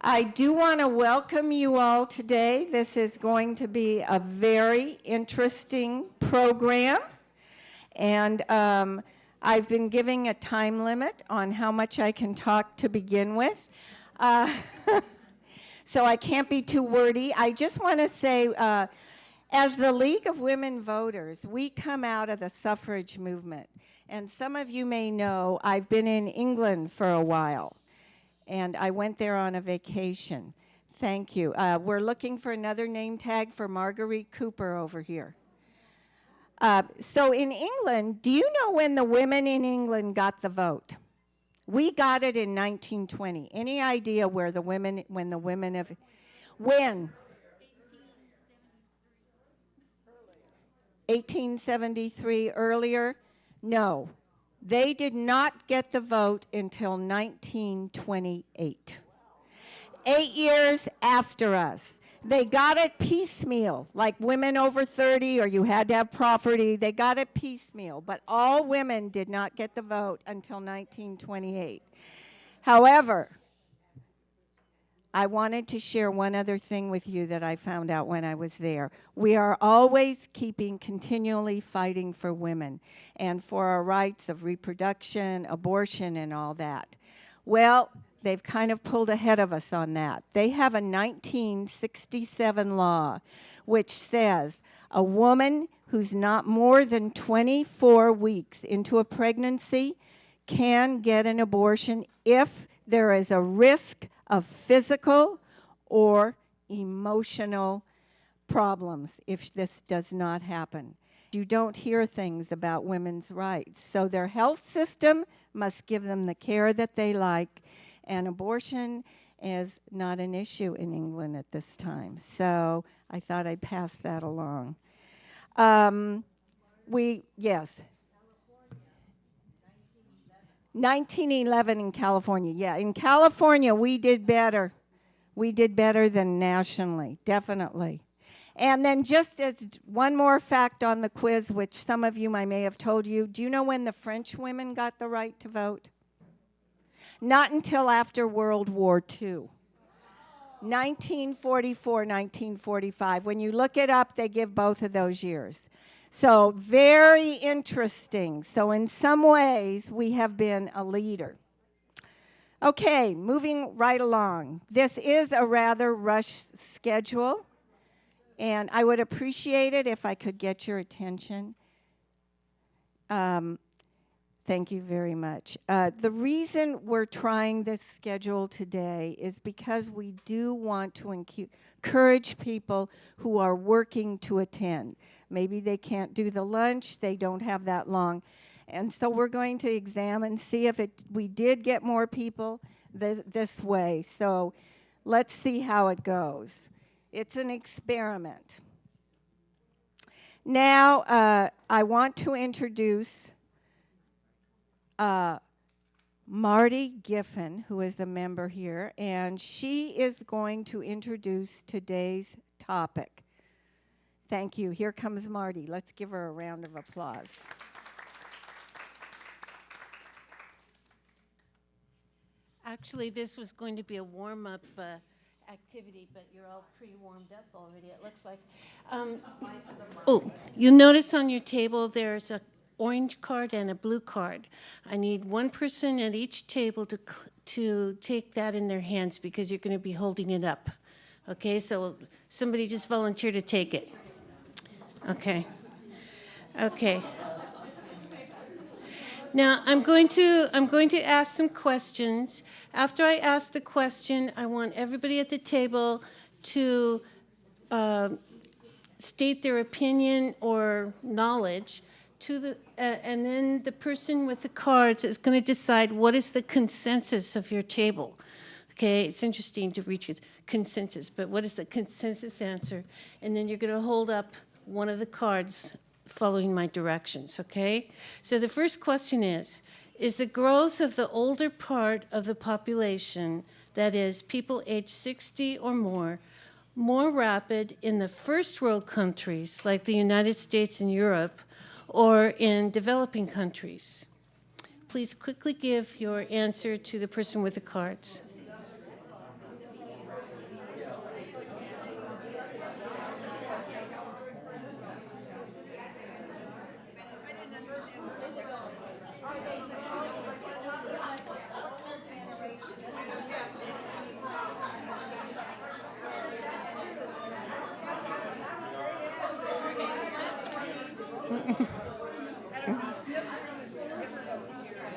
I do want to welcome you all today. This is going to be a very interesting program. And I've been giving a time limit on how much I can talk to begin with. So I can't be too wordy. I just want to say, as the League of Women Voters, we come out of the suffrage movement. And some of you may know I've been in England for a while. And I went there on a vacation. Thank you. We're looking for another name tag for Marguerite Cooper over here. So in England, do you know when the women in England got the vote? We got it in 1920. Any idea where the women, when? 1873 earlier? No. They did not get the vote until 1928. 8 years after us. They got it piecemeal, like women over 30 or you had to have property. They got it piecemeal, but all women did not get the vote until 1928. However, I wanted to share one other thing with you that I found out when I was there. We are always continually fighting for women and for our rights of reproduction, abortion, and all that. Well, they've kind of pulled ahead of us on that. They have a 1967 law which says a woman who's not more than 24 weeks into a pregnancy can get an abortion if there is a risk of physical or emotional problems if this does not happen. You don't hear things about women's rights. So their health system must give them the care that they like, and abortion is not an issue in England at this time. So I thought I'd pass that along. Yes. 1911 in California. Yeah, in California, we did better. We did better than nationally, definitely. And then just as one more fact on the quiz, which some of you I may have told you, do you know when the French women got the right to vote? Not until after World War II. 1944, 1945. When you look it up, they give both of those years. So very interesting. So in some ways, we have been a leader. Okay, moving right along. This is a rather rushed schedule, and I would appreciate it if I could get your attention. Thank you very much. The reason we're trying this schedule today is because we do want to encourage people who are working to attend. Maybe they can't do the lunch, they don't have that long. And so we're going to examine, see if we did get more people this way. So let's see how it goes. It's an experiment. Now, I want to introduce Marty Giffen, who is a member here, and she is going to introduce today's topic. Thank you. Here comes Marty. Let's give her a round of applause. Actually, this was going to be a warm-up activity, but you're all pretty warmed up already, it looks like. Oh, you'll notice on your table there's a orange card and a blue card. I need one person at each table to take that in their hands because you're going to be holding it up. Okay, so somebody just volunteer to take it. Okay. Now I'm going to ask some questions. After I ask the question, I want everybody at the table to state their opinion or knowledge and then the person with the cards is going to decide what is the consensus of your table. Okay, it's interesting to reach a consensus, but what is the consensus answer? And then you're going to hold up one of the cards following my directions, okay? So the first question is the growth of the older part of the population, that is, people age 60 or more rapid in the first world countries like the United States and Europe, or in developing countries? Please quickly give your answer to the person with the cards.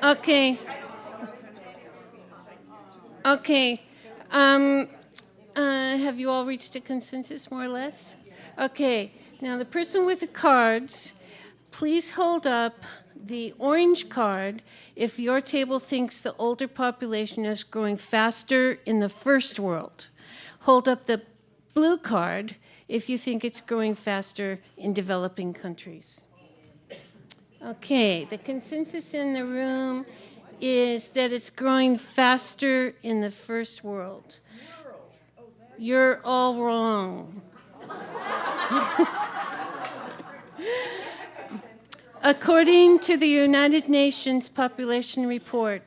Okay. Okay. Um, have you all reached a consensus, more or less? Okay. Now, the person with the cards, please hold up the orange card if your table thinks the older population is growing faster in the first world. Hold up the blue card if you think it's growing faster in developing countries. Okay, the consensus in the room is that it's growing faster in the first world. You're all wrong. According to the United Nations Population Report,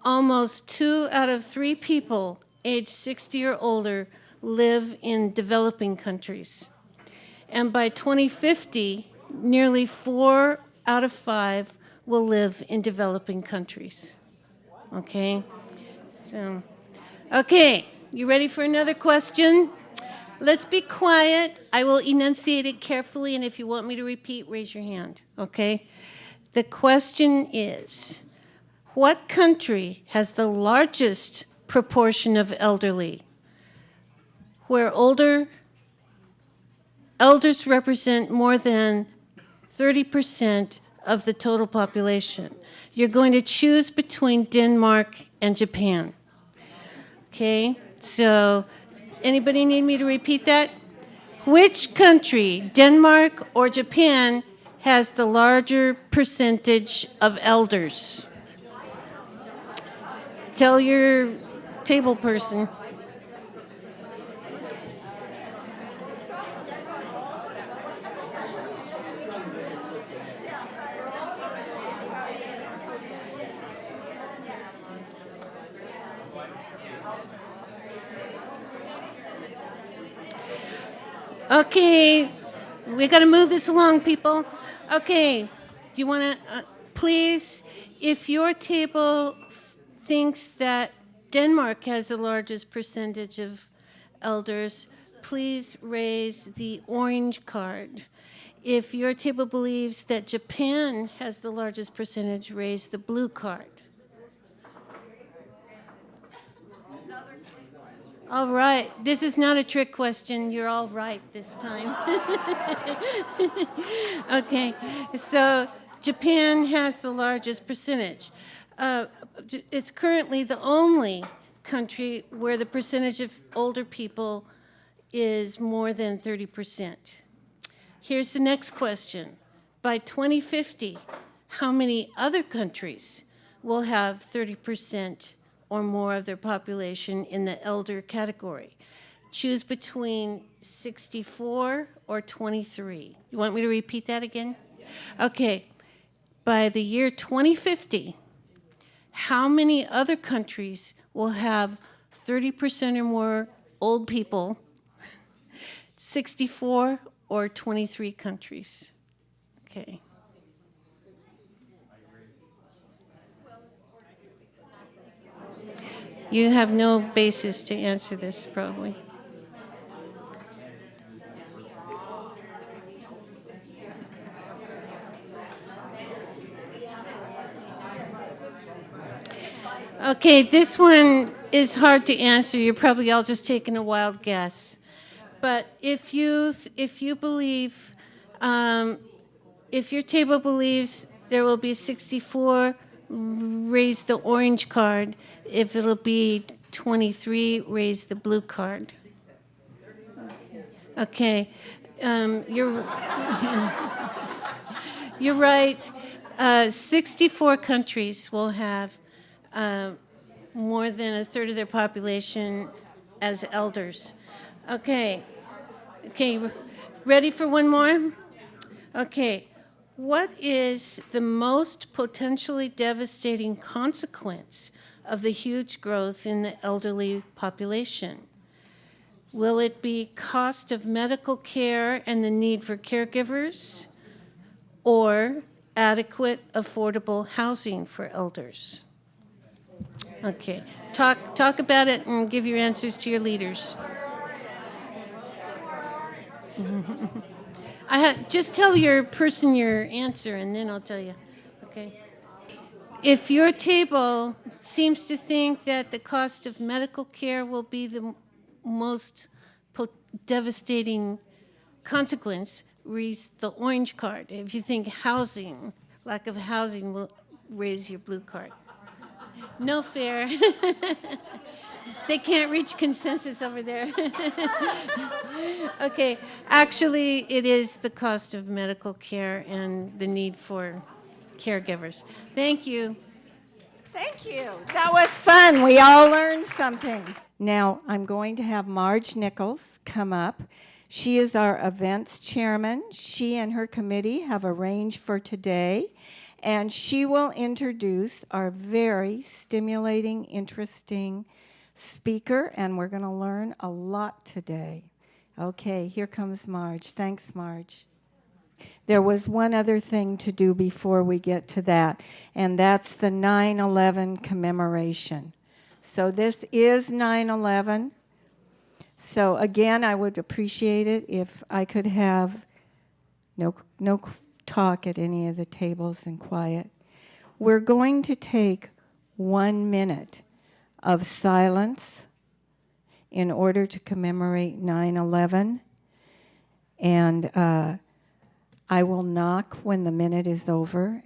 almost 2 out of 3 people aged 60 or older live in developing countries. And by 2050, nearly 4 out of 5 will live in developing countries. Okay? So, okay, you ready for another question? Let's be quiet. I will enunciate it carefully, and if you want me to repeat, raise your hand, okay? The question is, what country has the largest proportion of elderly, where elders represent more than 30% of the total population? You're going to choose between Denmark and Japan. Okay, so anybody need me to repeat that? Which country, Denmark or Japan, has the larger percentage of elders? Tell your table person. Okay, we got to move this along, people. Okay, do you want to, please, if your table thinks that Denmark has the largest percentage of elders, please raise the orange card. If your table believes that Japan has the largest percentage, raise the blue card. All right. This is not a trick question. You're all right this time. Okay. So Japan has the largest percentage. It's currently the only country where the percentage of older people is more than 30%. Here's the next question. By 2050, how many other countries will have 30% or more of their population in the elder category? Choose between 64 or 23. You want me to repeat that again? Okay. By the year 2050, how many other countries will have 30% or more old people? 64 or 23 countries? Okay. You have no basis to answer this, probably. Okay, this one is hard to answer. You're probably all just taking a wild guess. But if you believe, if your table believes there will be 64, raise the orange card. If it'll be 23, raise the blue card. Okay, you're you're right. 64 countries will have more than a third of their population as elders. Okay, ready for one more? Okay. What is the most potentially devastating consequence of the huge growth in the elderly population? Will it be cost of medical care and the need for caregivers, or adequate, affordable housing for elders? Okay, talk about it and give your answers to your leaders. Just tell your person your answer, and then I'll tell you. Okay. If your table seems to think that the cost of medical care will be the most devastating consequence, raise the orange card. If you think housing, lack of housing will raise your blue card. No fair. They can't reach consensus over there. Okay, actually, it is the cost of medical care and the need for caregivers. Thank you. Thank you. That was fun. We all learned something. Now I'm going to have Marge Nichols come up. She is our events chairman. She and her committee have arranged for today, and she will introduce our very stimulating, interesting speaker, and we're going to learn a lot today. Okay, here comes Marge. Thanks, Marge. There was one other thing to do before we get to that, and that's the 9/11 commemoration. So this is 9/11. So again, I would appreciate it if I could have no talk at any of the tables and quiet. We're going to take 1 minute of silence in order to commemorate 9/11, and I will knock when the minute is over,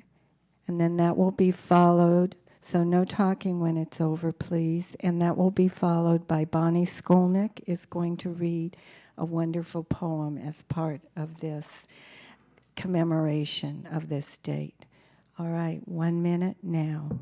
and then that will be followed. So no talking when it's over, please. And that will be followed by Bonnie Skolnick is going to read a wonderful poem as part of this commemoration of this date. All right, 1 minute now.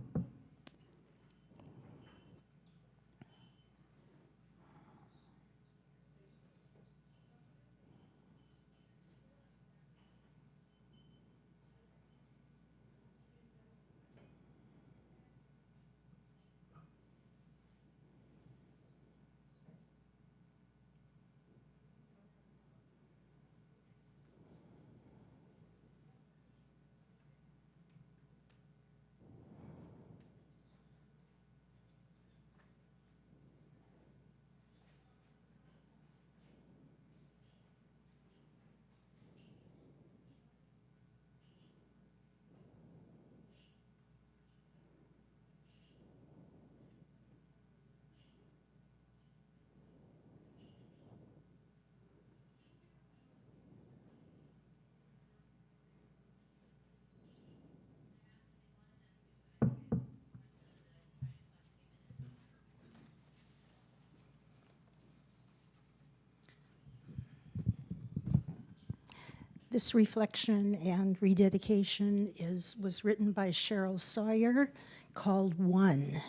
This reflection and rededication was written by Cheryl Sawyer, called One.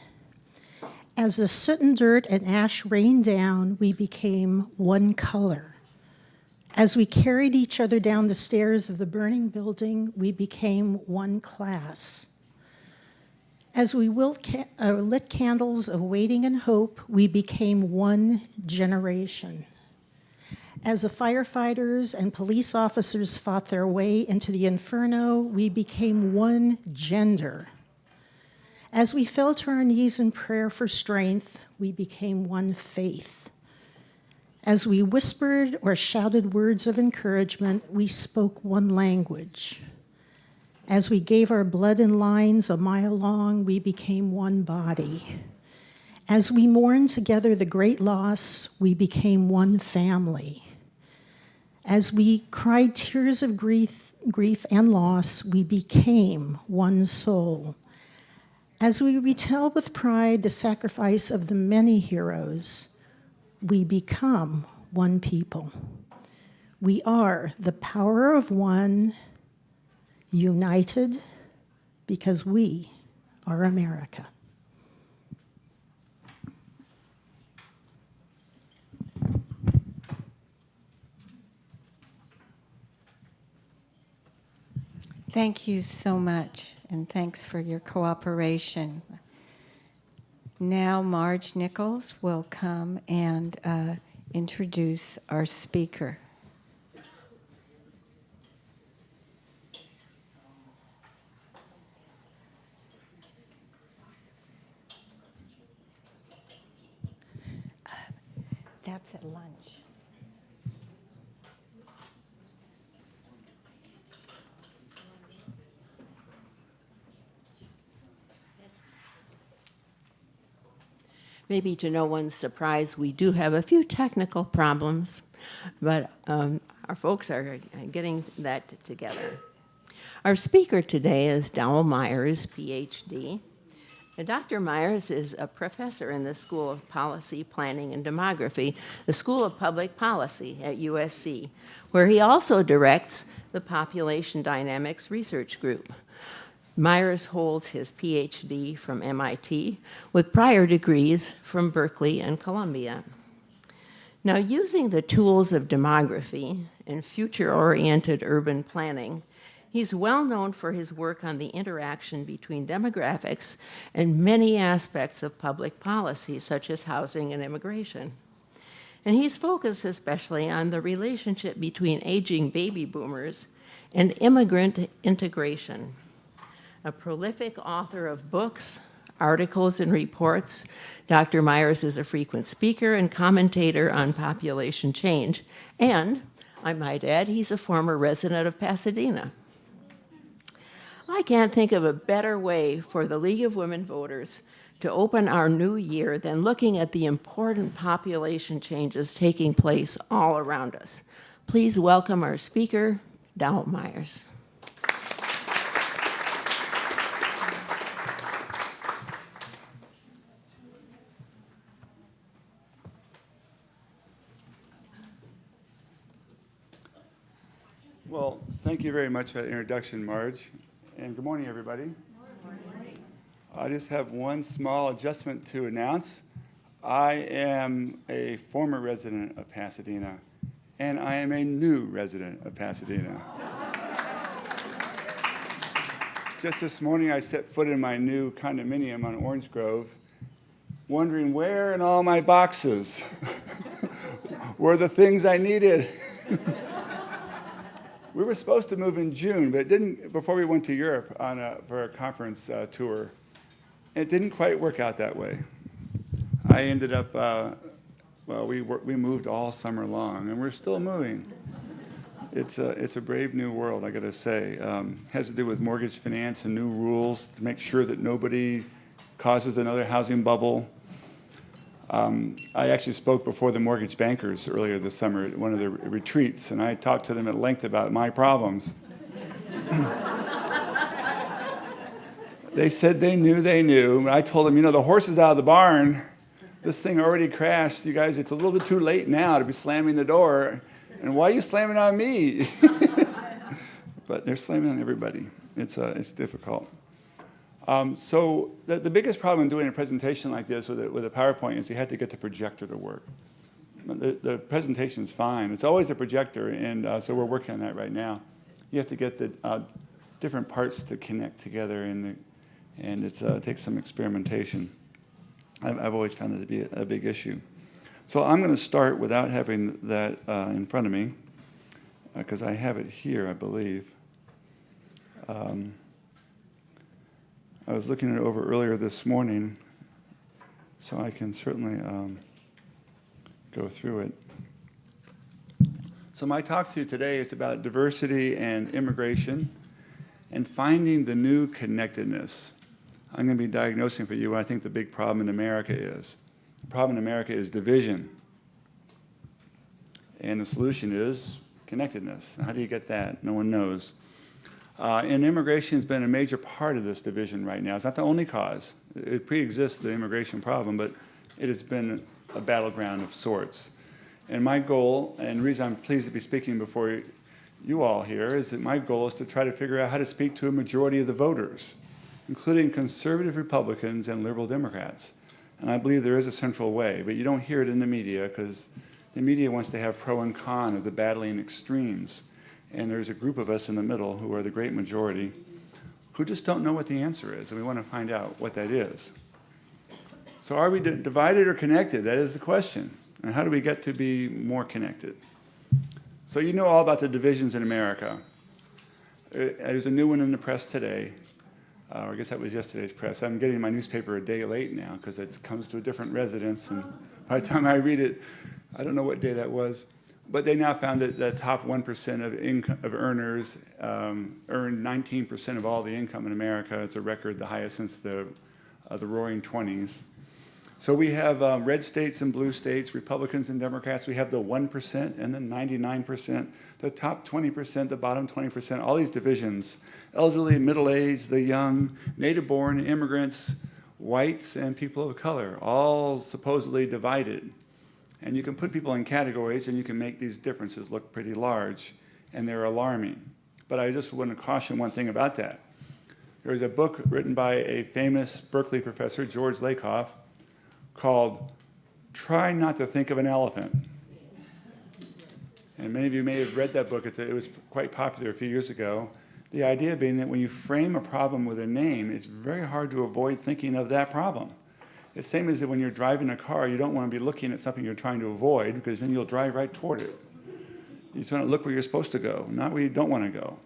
As the soot and dirt and ash rained down, we became one color. As we carried each other down the stairs of the burning building, we became one class. As we lit candles of waiting and hope, we became one generation. As the firefighters and police officers fought their way into the inferno, we became one gender. As we fell to our knees in prayer for strength, we became one faith. As we whispered or shouted words of encouragement, we spoke one language. As we gave our blood in lines a mile long, we became one body. As we mourned together the great loss, we became one family. As we cried tears of grief and loss, we became one soul. As we retell with pride the sacrifice of the many heroes, we become one people. We are the power of one, united because we are America. Thank you so much, and thanks for your cooperation. Now Marge Nichols will come and introduce our speaker. That's at lunch. Maybe to no one's surprise, we do have a few technical problems, but our folks are getting that together. Our speaker today is Dowell Myers, Ph.D. And Dr. Myers is a professor in the School of Policy, Planning, and Demography, the School of Public Policy at USC, where he also directs the Population Dynamics Research Group. Myers holds his Ph.D. from MIT with prior degrees from Berkeley and Columbia. Now, using the tools of demography and future-oriented urban planning, he's well known for his work on the interaction between demographics and many aspects of public policy, such as housing and immigration. And he's focused especially on the relationship between aging baby boomers and immigrant integration. A prolific author of books, articles, and reports, Dr. Myers is a frequent speaker and commentator on population change. And, I might add, he's a former resident of Pasadena. I can't think of a better way for the League of Women Voters to open our new year than looking at the important population changes taking place all around us. Please welcome our speaker, Dowell Myers. Well, thank you very much for that introduction, Marge. And good morning, everybody. Good morning. I just have one small adjustment to announce. I am a former resident of Pasadena, and I am a new resident of Pasadena. Just this morning, I set foot in my new condominium on Orange Grove, wondering where in all my boxes were the things I needed. We were supposed to move in June, but it didn't, before we went to Europe for a conference tour. It didn't quite work out that way. I ended up, we moved all summer long, and we're still moving. It's a brave new world, I gotta say. Has to do with mortgage finance and new rules to make sure that nobody causes another housing bubble. I actually spoke before the mortgage bankers earlier this summer at one of the retreats, and I talked to them at length about my problems. They said they knew. I told them, the horse is out of the barn. This thing already crashed. You guys, it's a little bit too late now to be slamming the door. And why are you slamming on me? But they're slamming on everybody. It's difficult. So the biggest problem in doing a presentation like this with a PowerPoint is you have to get the projector to work. The presentation's fine. It's always a projector, and so we're working on that right now. You have to get the different parts to connect together, and it takes some experimentation. I've always found it to be a big issue. So I'm going to start without having that in front of me, because I have it here, I believe. I was looking it over earlier this morning, so I can certainly go through it. So my talk to you today is about diversity and immigration and finding the new connectedness. I'm going to be diagnosing for you what I think the big problem in America is. The problem in America is division. And the solution is connectedness. How do you get that? No one knows. And immigration has been a major part of this division right now. It's not the only cause. It pre-exists the immigration problem, but it has been a battleground of sorts. And my goal, and the reason I'm pleased to be speaking before you all here, is that my goal is to try to figure out how to speak to a majority of the voters, including conservative Republicans and liberal Democrats. And I believe there is a central way, but you don't hear it in the media because the media wants to have pro and con of the battling extremes. And there's a group of us in the middle who are the great majority who just don't know what the answer is, and we want to find out what that is. So are we divided or connected? That is the question. And how do we get to be more connected? So you know all about the divisions in America. There's a new one in the press today. I guess that was yesterday's press. I'm getting my newspaper a day late now because it comes to a different residence, and by the time I read it, I don't know what day that was. But they now found that the top 1% of earners earn 19% of all the income in America. It's a record, the highest since the Roaring '20s. So we have red states and blue states, Republicans and Democrats. We have the 1% and the 99%, the top 20%, the bottom 20%, all these divisions, elderly, middle-aged, the young, native-born, immigrants, whites, and people of color, all supposedly divided. And you can put people in categories and you can make these differences look pretty large, and they're alarming. But I just want to caution one thing about that. There was a book written by a famous Berkeley professor, George Lakoff, called Try Not to Think of an Elephant. And many of you may have read that book. It was quite popular a few years ago. The idea being that when you frame a problem with a name, it's very hard to avoid thinking of that problem. It's the same as that when you're driving a car, you don't want to be looking at something you're trying to avoid, because then you'll drive right toward it. You just want to look where you're supposed to go, not where you don't want to go.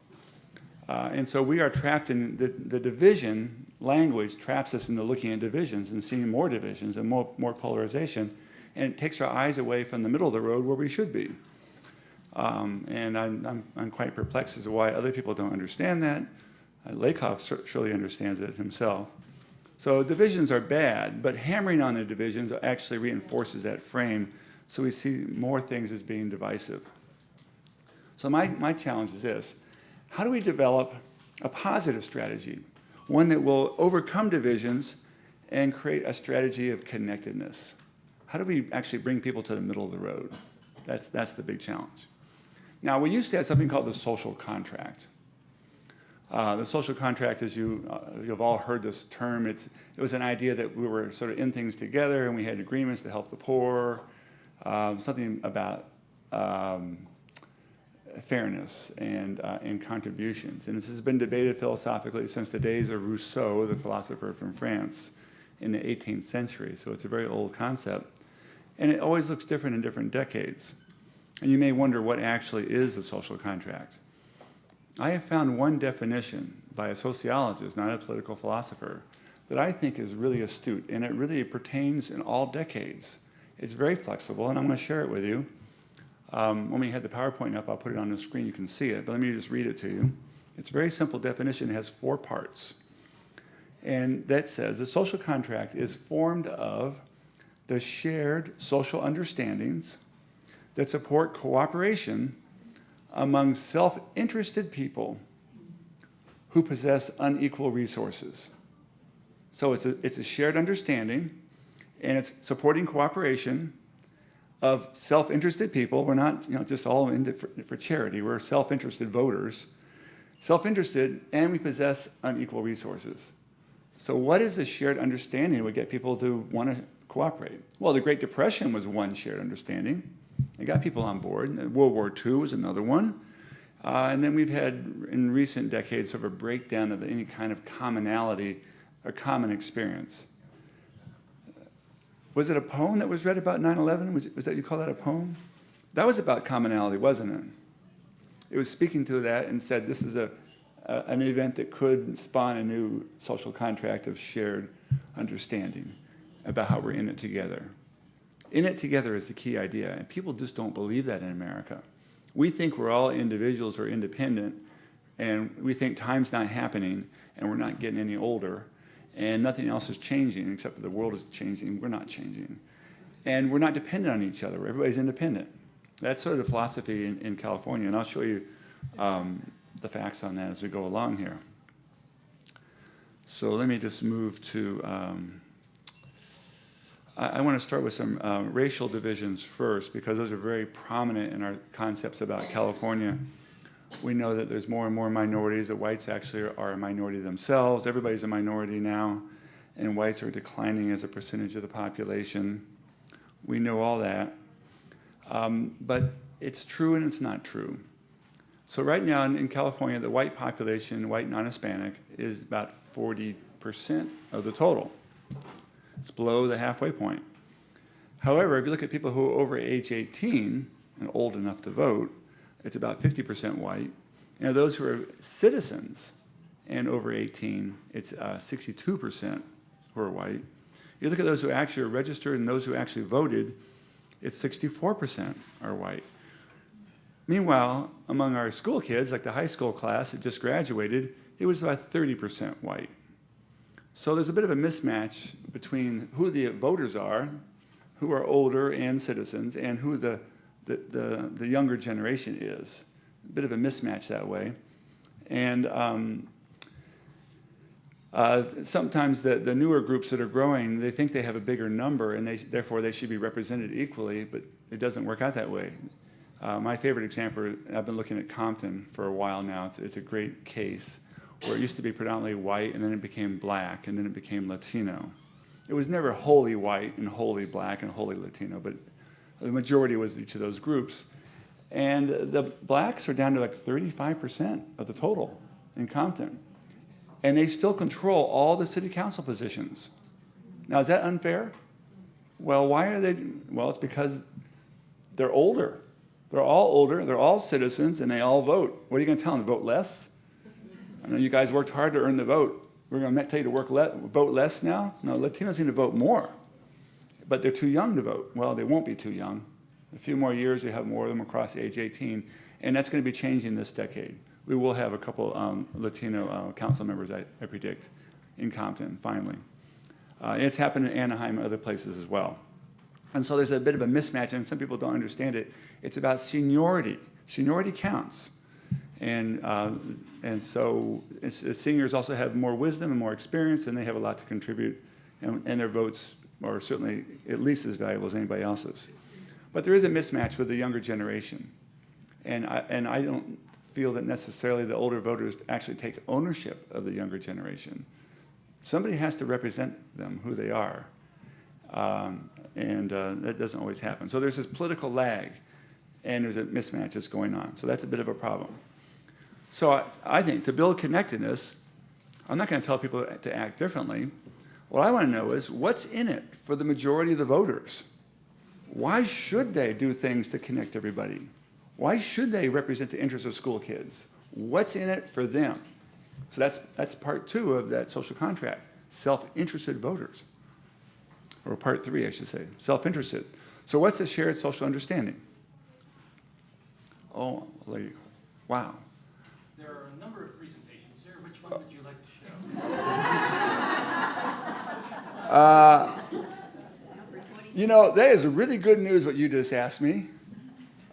And so we are trapped in the division. Language traps us into looking at divisions and seeing more divisions and more polarization, and it takes our eyes away from the middle of the road where we should be. And I'm quite perplexed as to why other people don't understand that. Lakoff surely understands it himself. So divisions are bad, but hammering on the divisions actually reinforces that frame, so we see more things as being divisive. So my challenge is this: how do we develop a positive strategy, one that will overcome divisions and create a strategy of connectedness? How do we actually bring people to the middle of the road? That's the big challenge. Now, we used to have something called the social contract. The social contract, as you've all heard this term, it was an idea that we were sort of in things together and we had agreements to help the poor, something about fairness and contributions. And this has been debated philosophically since the days of Rousseau, the philosopher from France, in the 18th century. So it's a very old concept. And it always looks different in different decades. And you may wonder what actually is a social contract. I have found one definition by a sociologist, not a political philosopher, that I think is really astute, and it really pertains in all decades. It's very flexible, and I'm going to share it with you. When we had the PowerPoint up, I'll put it on the screen, you can see it, but let me just read it to you. It's a very simple definition, it has 4 parts. And that says, the social contract is formed of the shared social understandings that support cooperation among self-interested people who possess unequal resources. So it's a shared understanding, and it's supporting cooperation of self-interested people. We're not just all in for charity. We're self-interested voters. Self-interested, and we possess unequal resources. So what is the shared understanding that would get people to want to cooperate? Well, the Great Depression was one shared understanding. It got people on board. World War II was another one. And then we've had, in recent decades, sort of a breakdown of any kind of commonality or common experience. Was it a poem that was read about 9/11? Was that, you call that a poem? That was about commonality, wasn't it? It was speaking to that and said this is an event that could spawn a new social contract of shared understanding about how we're in it together. In it together is the key idea, and people just don't believe that in America. We think we're all individuals or independent, and we think time's not happening, and we're not getting any older, and nothing else is changing except for the world is changing. We're not changing. And we're not dependent on each other. Everybody's independent. That's sort of the philosophy in California, and I'll show you the facts on that as we go along here. So let me just move to, I want to start with some racial divisions first, because those are very prominent in our concepts about California. We know that there's more and more minorities, that whites actually are a minority themselves. Everybody's a minority now, and whites are declining as a percentage of the population. We know all that. But it's true and it's not true. So right now in California, the white population, white non-Hispanic, is about 40% of the total. It's below the halfway point. However, if you look at people who are over age 18 and old enough to vote, it's about 50% white. And those who are citizens and over 18, it's 62% who are white. You look at those who actually are registered and those who actually voted, it's 64% are white. Meanwhile, among our school kids, like the high school class that just graduated, it was about 30% white. So there's a bit of a mismatch between who the voters are, who are older and citizens, and who the younger generation is. A bit of a mismatch that way. And sometimes the newer groups that are growing, they think they have a bigger number, and therefore they should be represented equally, but it doesn't work out that way. My favorite example, I've been looking at Compton for a while now. It's a great case where it used to be predominantly white, and then it became black, and then it became Latino. It was never wholly white and wholly black and wholly Latino, but the majority was each of those groups. And the blacks are down to like 35% of the total in Compton. And they still control all the city council positions. Now, is that unfair? Well, why are they? Well, it's because they're older. They're all older, they're all citizens, and they all vote. What are you going to tell them, to vote less? I know you guys worked hard to earn the vote. We're going to tell you to vote less now? No, Latinos need to vote more. But they're too young to vote. Well, they won't be too young. A few more years, we have more of them across age 18, and that's going to be changing this decade. We will have a couple Latino council members, I predict, in Compton, finally. It's happened in Anaheim and other places as well. And so there's a bit of a mismatch, and some people don't understand it. It's about seniority. Seniority counts. And so seniors also have more wisdom and more experience, and they have a lot to contribute, and their votes are certainly at least as valuable as anybody else's. But there is a mismatch with the younger generation. And I don't feel that necessarily the older voters actually take ownership of the younger generation. Somebody has to represent them, who they are. And that doesn't always happen. So there's this political lag, and there's a mismatch that's going on. So that's a bit of a problem. So I think to build connectedness, I'm not going to tell people to act differently. What I want to know is what's in it for the majority of the voters? Why should they do things to connect everybody? Why should they represent the interests of school kids? What's in it for them? So that's part 2 of that social contract, self-interested voters. Or part 3, I should say, self-interested. So what's a shared social understanding? Oh, wow. There are a number of presentations here. Which one would you like to show? That is really good news what you just asked me.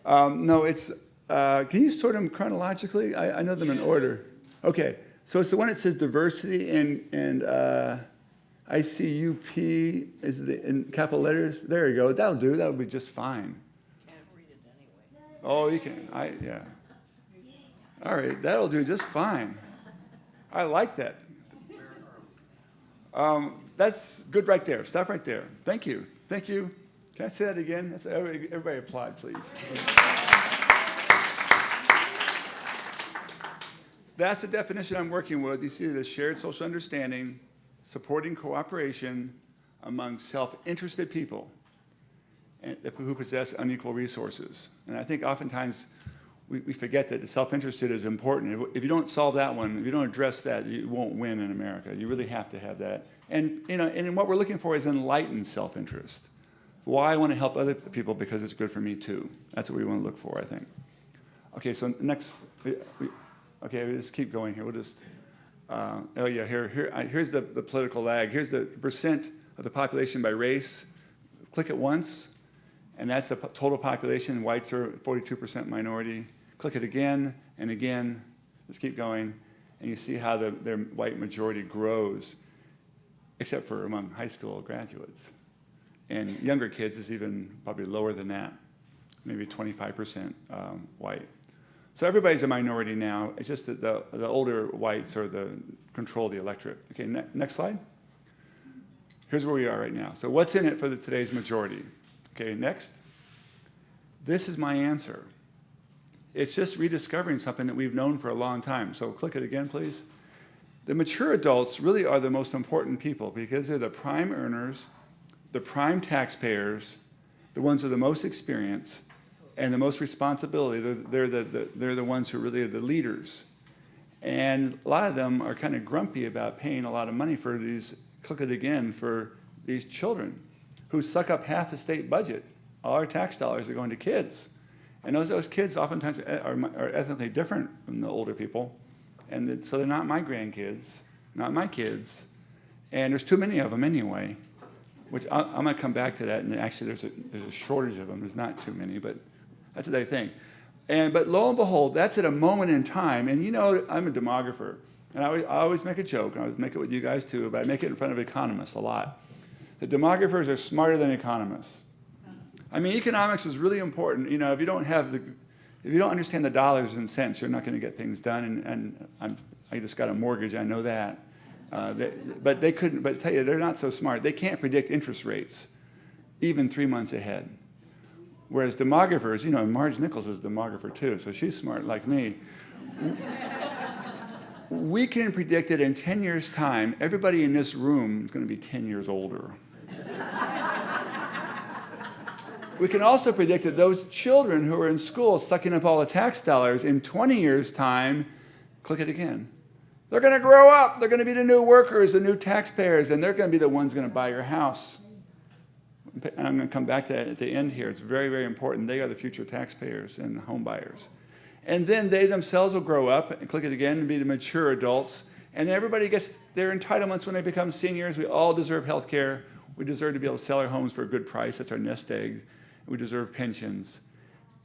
No, it's, can you sort them chronologically? I know them in order. Okay, so it's the one that says diversity and ICUP is in capital letters. There you go. That'll do. That'll be just fine. Can't read it anyway. Oh, you can. Yeah. All right, that'll do just fine. I like that. That's good right there. Stop right there. Thank you. Thank you. Can I say that again? Everybody applaud, please. That's the definition I'm working with. You see the shared social understanding, supporting cooperation among self-interested people who possess unequal resources. And I think oftentimes we forget that the self-interested is important. If you don't solve that one, if you don't address that, you won't win in America. You really have to have that. And what we're looking for is enlightened self-interest. Why I want to help other people because it's good for me too. That's what we want to look for, I think. Okay, so next, okay, we just keep going here. We'll just, here's the political lag. Here's the percent of the population by race. Click it once, and that's the total population. Whites are 42% minority. Click it again and again. Let's keep going, and you see how their white majority grows, except for among high school graduates. And younger kids is even probably lower than that, maybe 25% white. So everybody's a minority now. It's just that the older whites are control the electorate. Okay, next slide. Here's where we are right now. So what's in it for today's majority? Okay, next. This is my answer. It's just rediscovering something that we've known for a long time. So click it again, please. The mature adults really are the most important people because they're the prime earners, the prime taxpayers, the ones with the most experience and the most responsibility. They're the ones who really are the leaders. And a lot of them are kind of grumpy about paying a lot of money for these, click it again, for these children who suck up half the state budget. All our tax dollars are going to kids. And those kids oftentimes are ethnically different from the older people. And so they're not my grandkids, not my kids. And there's too many of them anyway, which I'm going to come back to that. And actually, there's a shortage of them. There's not too many, but that's what they think. But lo and behold, that's at a moment in time. And you know, I'm a demographer. And I always make a joke, and I always make it with you guys too, but I make it in front of economists a lot. The demographers are smarter than economists. I mean, economics is really important. You know, if you don't understand the dollars and cents, you're not going to get things done. And I just got a mortgage, I know that. But tell you, they're not so smart. They can't predict interest rates, even 3 months ahead. Whereas demographers, you know, Marge Nichols is a demographer too, so she's smart like me. We can predict it in 10 years' time. Everybody in this room is going to be 10 years older. We can also predict that those children who are in school sucking up all the tax dollars in 20 years' time, click it again. They're going to grow up. They're going to be the new workers, the new taxpayers, and they're going to be the ones going to buy your house. And I'm going to come back to that at the end here. It's very, very important. They are the future taxpayers and home buyers. And then they themselves will grow up, and click it again, and be the mature adults. And then everybody gets their entitlements when they become seniors. We all deserve health care. We deserve to be able to sell our homes for a good price. That's our nest egg. We deserve pensions.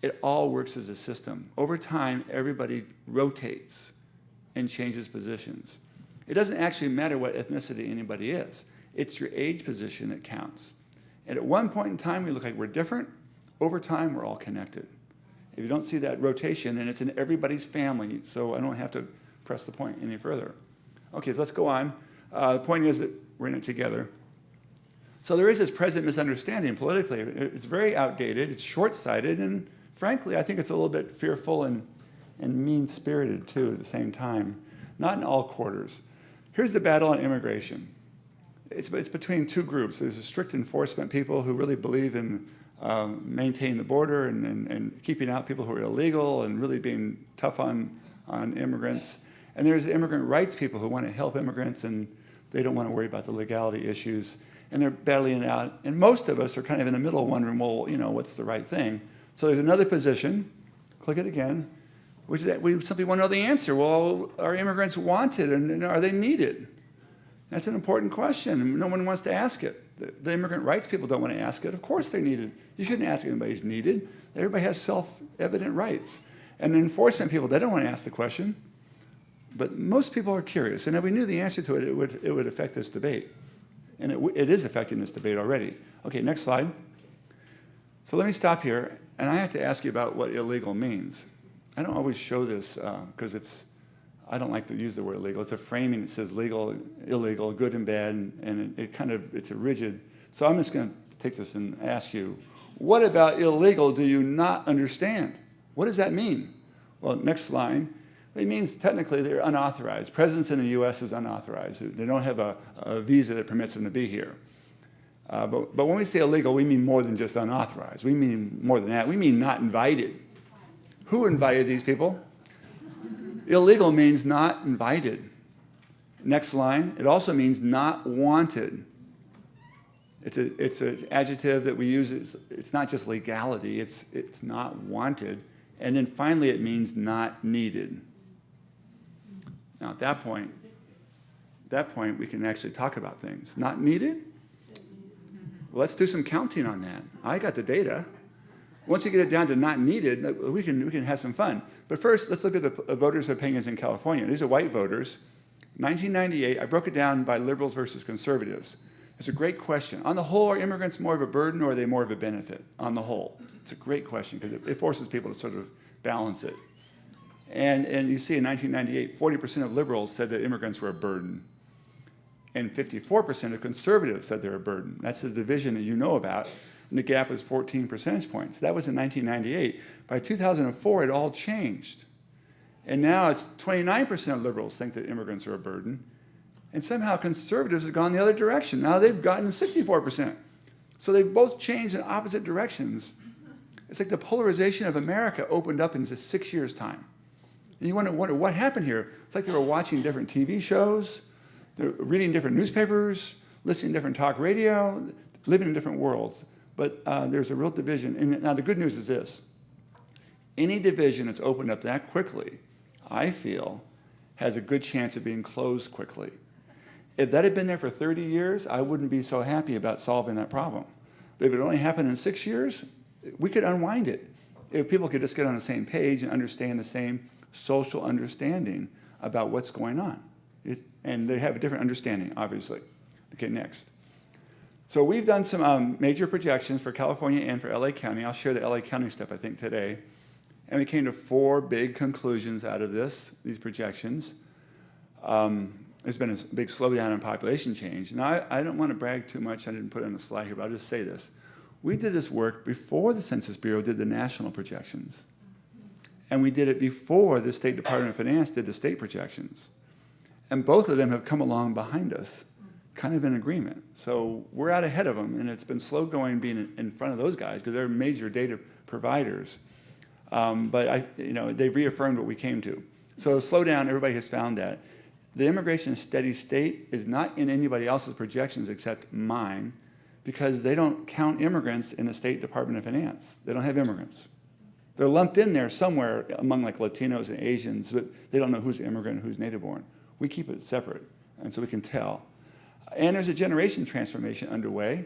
It all works as a system. Over time, everybody rotates and changes positions. It doesn't actually matter what ethnicity anybody is. It's your age position that counts. And at one point in time, we look like we're different. Over time, we're all connected. If you don't see that rotation, and it's in everybody's family, so I don't have to press the point any further. Okay, so let's go on. The point is that we're in it together. So there is this present misunderstanding politically. It's very outdated, it's short-sighted, and frankly, I think it's a little bit fearful and mean-spirited too at the same time. Not in all quarters. Here's the battle on immigration. It's between two groups. There's the strict enforcement people who really believe in maintaining the border and keeping out people who are illegal and really being tough on immigrants. And there's immigrant rights people who want to help immigrants and they don't want to worry about the legality issues. And they're battling it out. And most of us are kind of in the middle wondering, well, you know, what's the right thing? So there's another position, click it again, which is that we simply want to know the answer. Well, are immigrants wanted and are they needed? That's an important question. No one wants to ask it. The immigrant rights people don't want to ask it. Of course they're needed. You shouldn't ask anybody's needed. Everybody has self-evident rights. And the enforcement people, they don't want to ask the question. But most people are curious. And if we knew the answer to it, it would affect this debate. And it is affecting this debate already. Okay, next slide. So let me stop here. And I have to ask you about what illegal means. I don't always show this because I don't like to use the word illegal. It's a framing that says legal, illegal, good and bad, and it's a rigid. So I'm just going to take this and ask you, what about illegal do you not understand? What does that mean? Well, next line. It means technically they're unauthorized. Presence in the U.S. is unauthorized. They don't have a visa that permits them to be here. But when we say illegal, we mean more than just unauthorized. We mean more than that. We mean not invited. Who invited these people? Illegal means not invited. Next line, it also means not wanted. It's an adjective that we use. It's not just legality. It's not wanted. And then finally, it means not needed. Now, at that point, we can actually talk about things. Not needed? Well, let's do some counting on that. I got the data. Once you get it down to not needed, we can have some fun. But first, let's look at the voters' opinions in California. These are white voters. 1998, I broke it down by liberals versus conservatives. It's a great question. On the whole, are immigrants more of a burden or are they more of a benefit? On the whole. It's a great question because it forces people to sort of balance it. And you see in 1998, 40% of liberals said that immigrants were a burden. And 54% of conservatives said they're a burden. That's the division that you know about. And the gap was 14 percentage points. That was in 1998. By 2004, it all changed. And now it's 29% of liberals think that immigrants are a burden. And somehow conservatives have gone the other direction. Now they've gotten 64%. So they've both changed in opposite directions. It's like the polarization of America opened up in just 6 years' time. And you wonder what happened here. It's like they were watching different TV shows, they're reading different newspapers, listening to different talk radio, living in different worlds. But there's a real division. And now the good news is this. Any division that's opened up that quickly, I feel, has a good chance of being closed quickly. If that had been there for 30 years, I wouldn't be so happy about solving that problem. But if it only happened in 6 years, we could unwind it. If people could just get on the same page and understand the same social understanding about what's going on. And they have a different understanding, obviously. Okay, next. So we've done some major projections for California and for LA County. I'll share the LA County stuff, I think, today. And we came to 4 big conclusions out of these projections. There's been a big slowdown in population change. Now, I don't want to brag too much. I didn't put it on the slide here, but I'll just say this. We did this work before the Census Bureau did the national projections. And we did it before the State Department of Finance did the state projections. And both of them have come along behind us, kind of in agreement. So we're out ahead of them, and it's been slow going being in front of those guys because they're major data providers. But they've reaffirmed what we came to. So slow down, everybody has found that. The immigration steady state is not in anybody else's projections except mine, because they don't count immigrants in the State Department of Finance. They don't have immigrants. They're lumped in there somewhere among like Latinos and Asians, but they don't know who's immigrant and who's native born. We keep it separate, and so we can tell. And there's a generation transformation underway,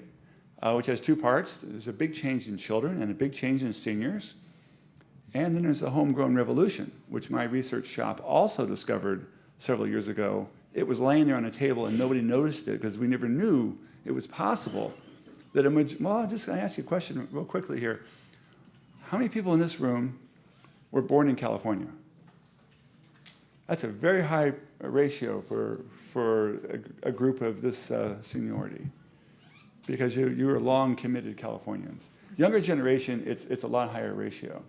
which has 2 parts. There's a big change in children and a big change in seniors. And then there's a homegrown revolution, which my research shop also discovered several years ago. It was laying there on a table and nobody noticed it because we never knew it was possible that I'm just going to ask you a question real quickly here. How many people in this room were born in California? That's a very high ratio for a group of this seniority, because you are long committed Californians. Younger generation, it's a lot higher ratio.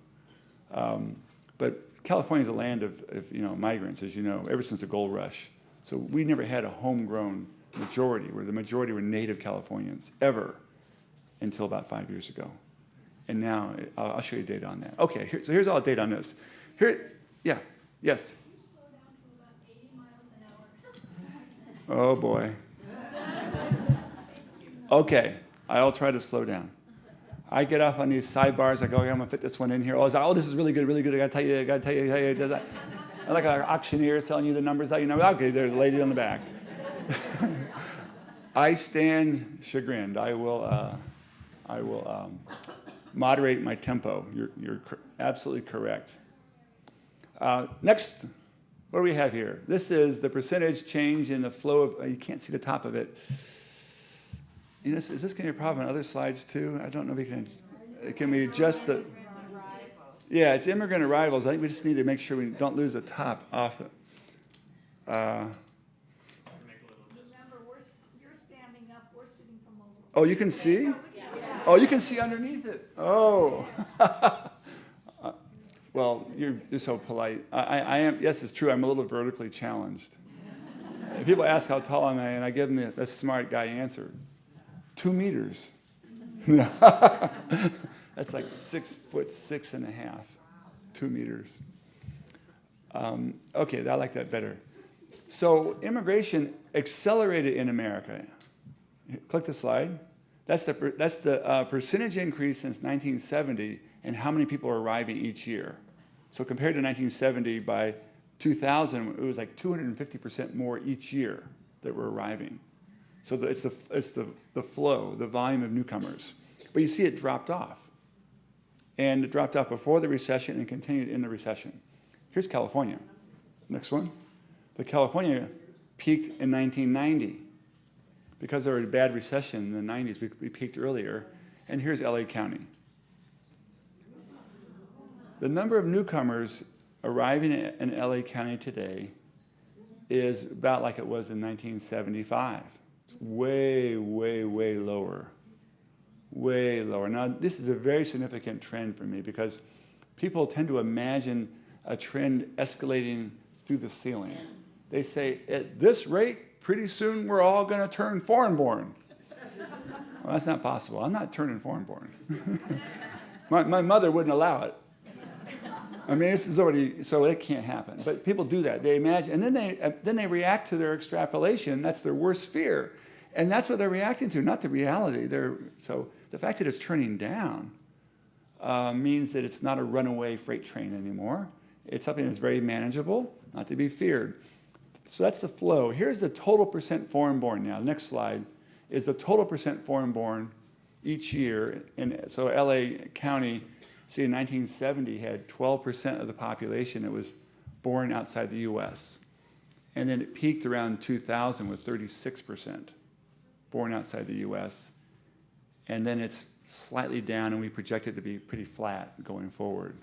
But California is a land of migrants, as you know, ever since the gold rush. So we never had a homegrown majority, where the majority were native Californians, ever, until about 5 years ago. And now, I'll show you data on that. Okay, so here's all the data on this. Yeah, yes? Oh, boy. Okay, I'll try to slow down. I get off on these sidebars. I go, okay, I'm going to fit this one in here. Oh, this is really good, really good. I got to tell you. Does that? I'm like an auctioneer selling you the numbers. Okay, there's a lady on the back. I stand chagrined. I will moderate my tempo. You're absolutely correct. Next, what do we have here? This is the percentage change in the flow of, you can't see the top of it. Is this going to be a problem on other slides too? I don't know if can we adjust the, yeah, it's immigrant arrivals. I think we just need to make sure we don't lose the top off it. Remember, you're standing up, we're sitting from over. Oh, you can see? Oh, you can see underneath it. Oh. Well, you're so polite. I am, yes, it's true, I'm a little vertically challenged. If people ask how tall am I, and I give them a smart guy answer. 2 meters. That's like 6'6.5", 2 meters. Okay, I like that better. So immigration accelerated in America. Click the slide. That's the percentage increase since 1970 in how many people are arriving each year. So compared to 1970, by 2000, it was like 250% more each year that were arriving. So it's the flow, the volume of newcomers. But you see it dropped off. And it dropped off before the recession and continued in the recession. Here's California. Next one. But California peaked in 1990. Because there was a bad recession in the 90s, we peaked earlier. And here's LA County. The number of newcomers arriving in LA County today is about like it was in 1975. It's way, way, way lower. Way lower. Now, this is a very significant trend for me because people tend to imagine a trend escalating through the ceiling. They say, at this rate, pretty soon we're all going to turn foreign-born. Well, that's not possible. I'm not turning foreign-born. my mother wouldn't allow it. I mean, this is already, so it can't happen. But people do that. They imagine, and then they react to their extrapolation. That's their worst fear. And that's what they're reacting to, not the reality. So the fact that it's turning down means that it's not a runaway freight train anymore. It's something that's very manageable, not to be feared. So that's the flow. Here's the total percent foreign born now. Next slide is the total percent foreign born each year. And so LA County, see, in 1970 had 12% of the population that was born outside the US. And then it peaked around 2000 with 36% born outside the US. And then it's slightly down, and we project it to be pretty flat going forward.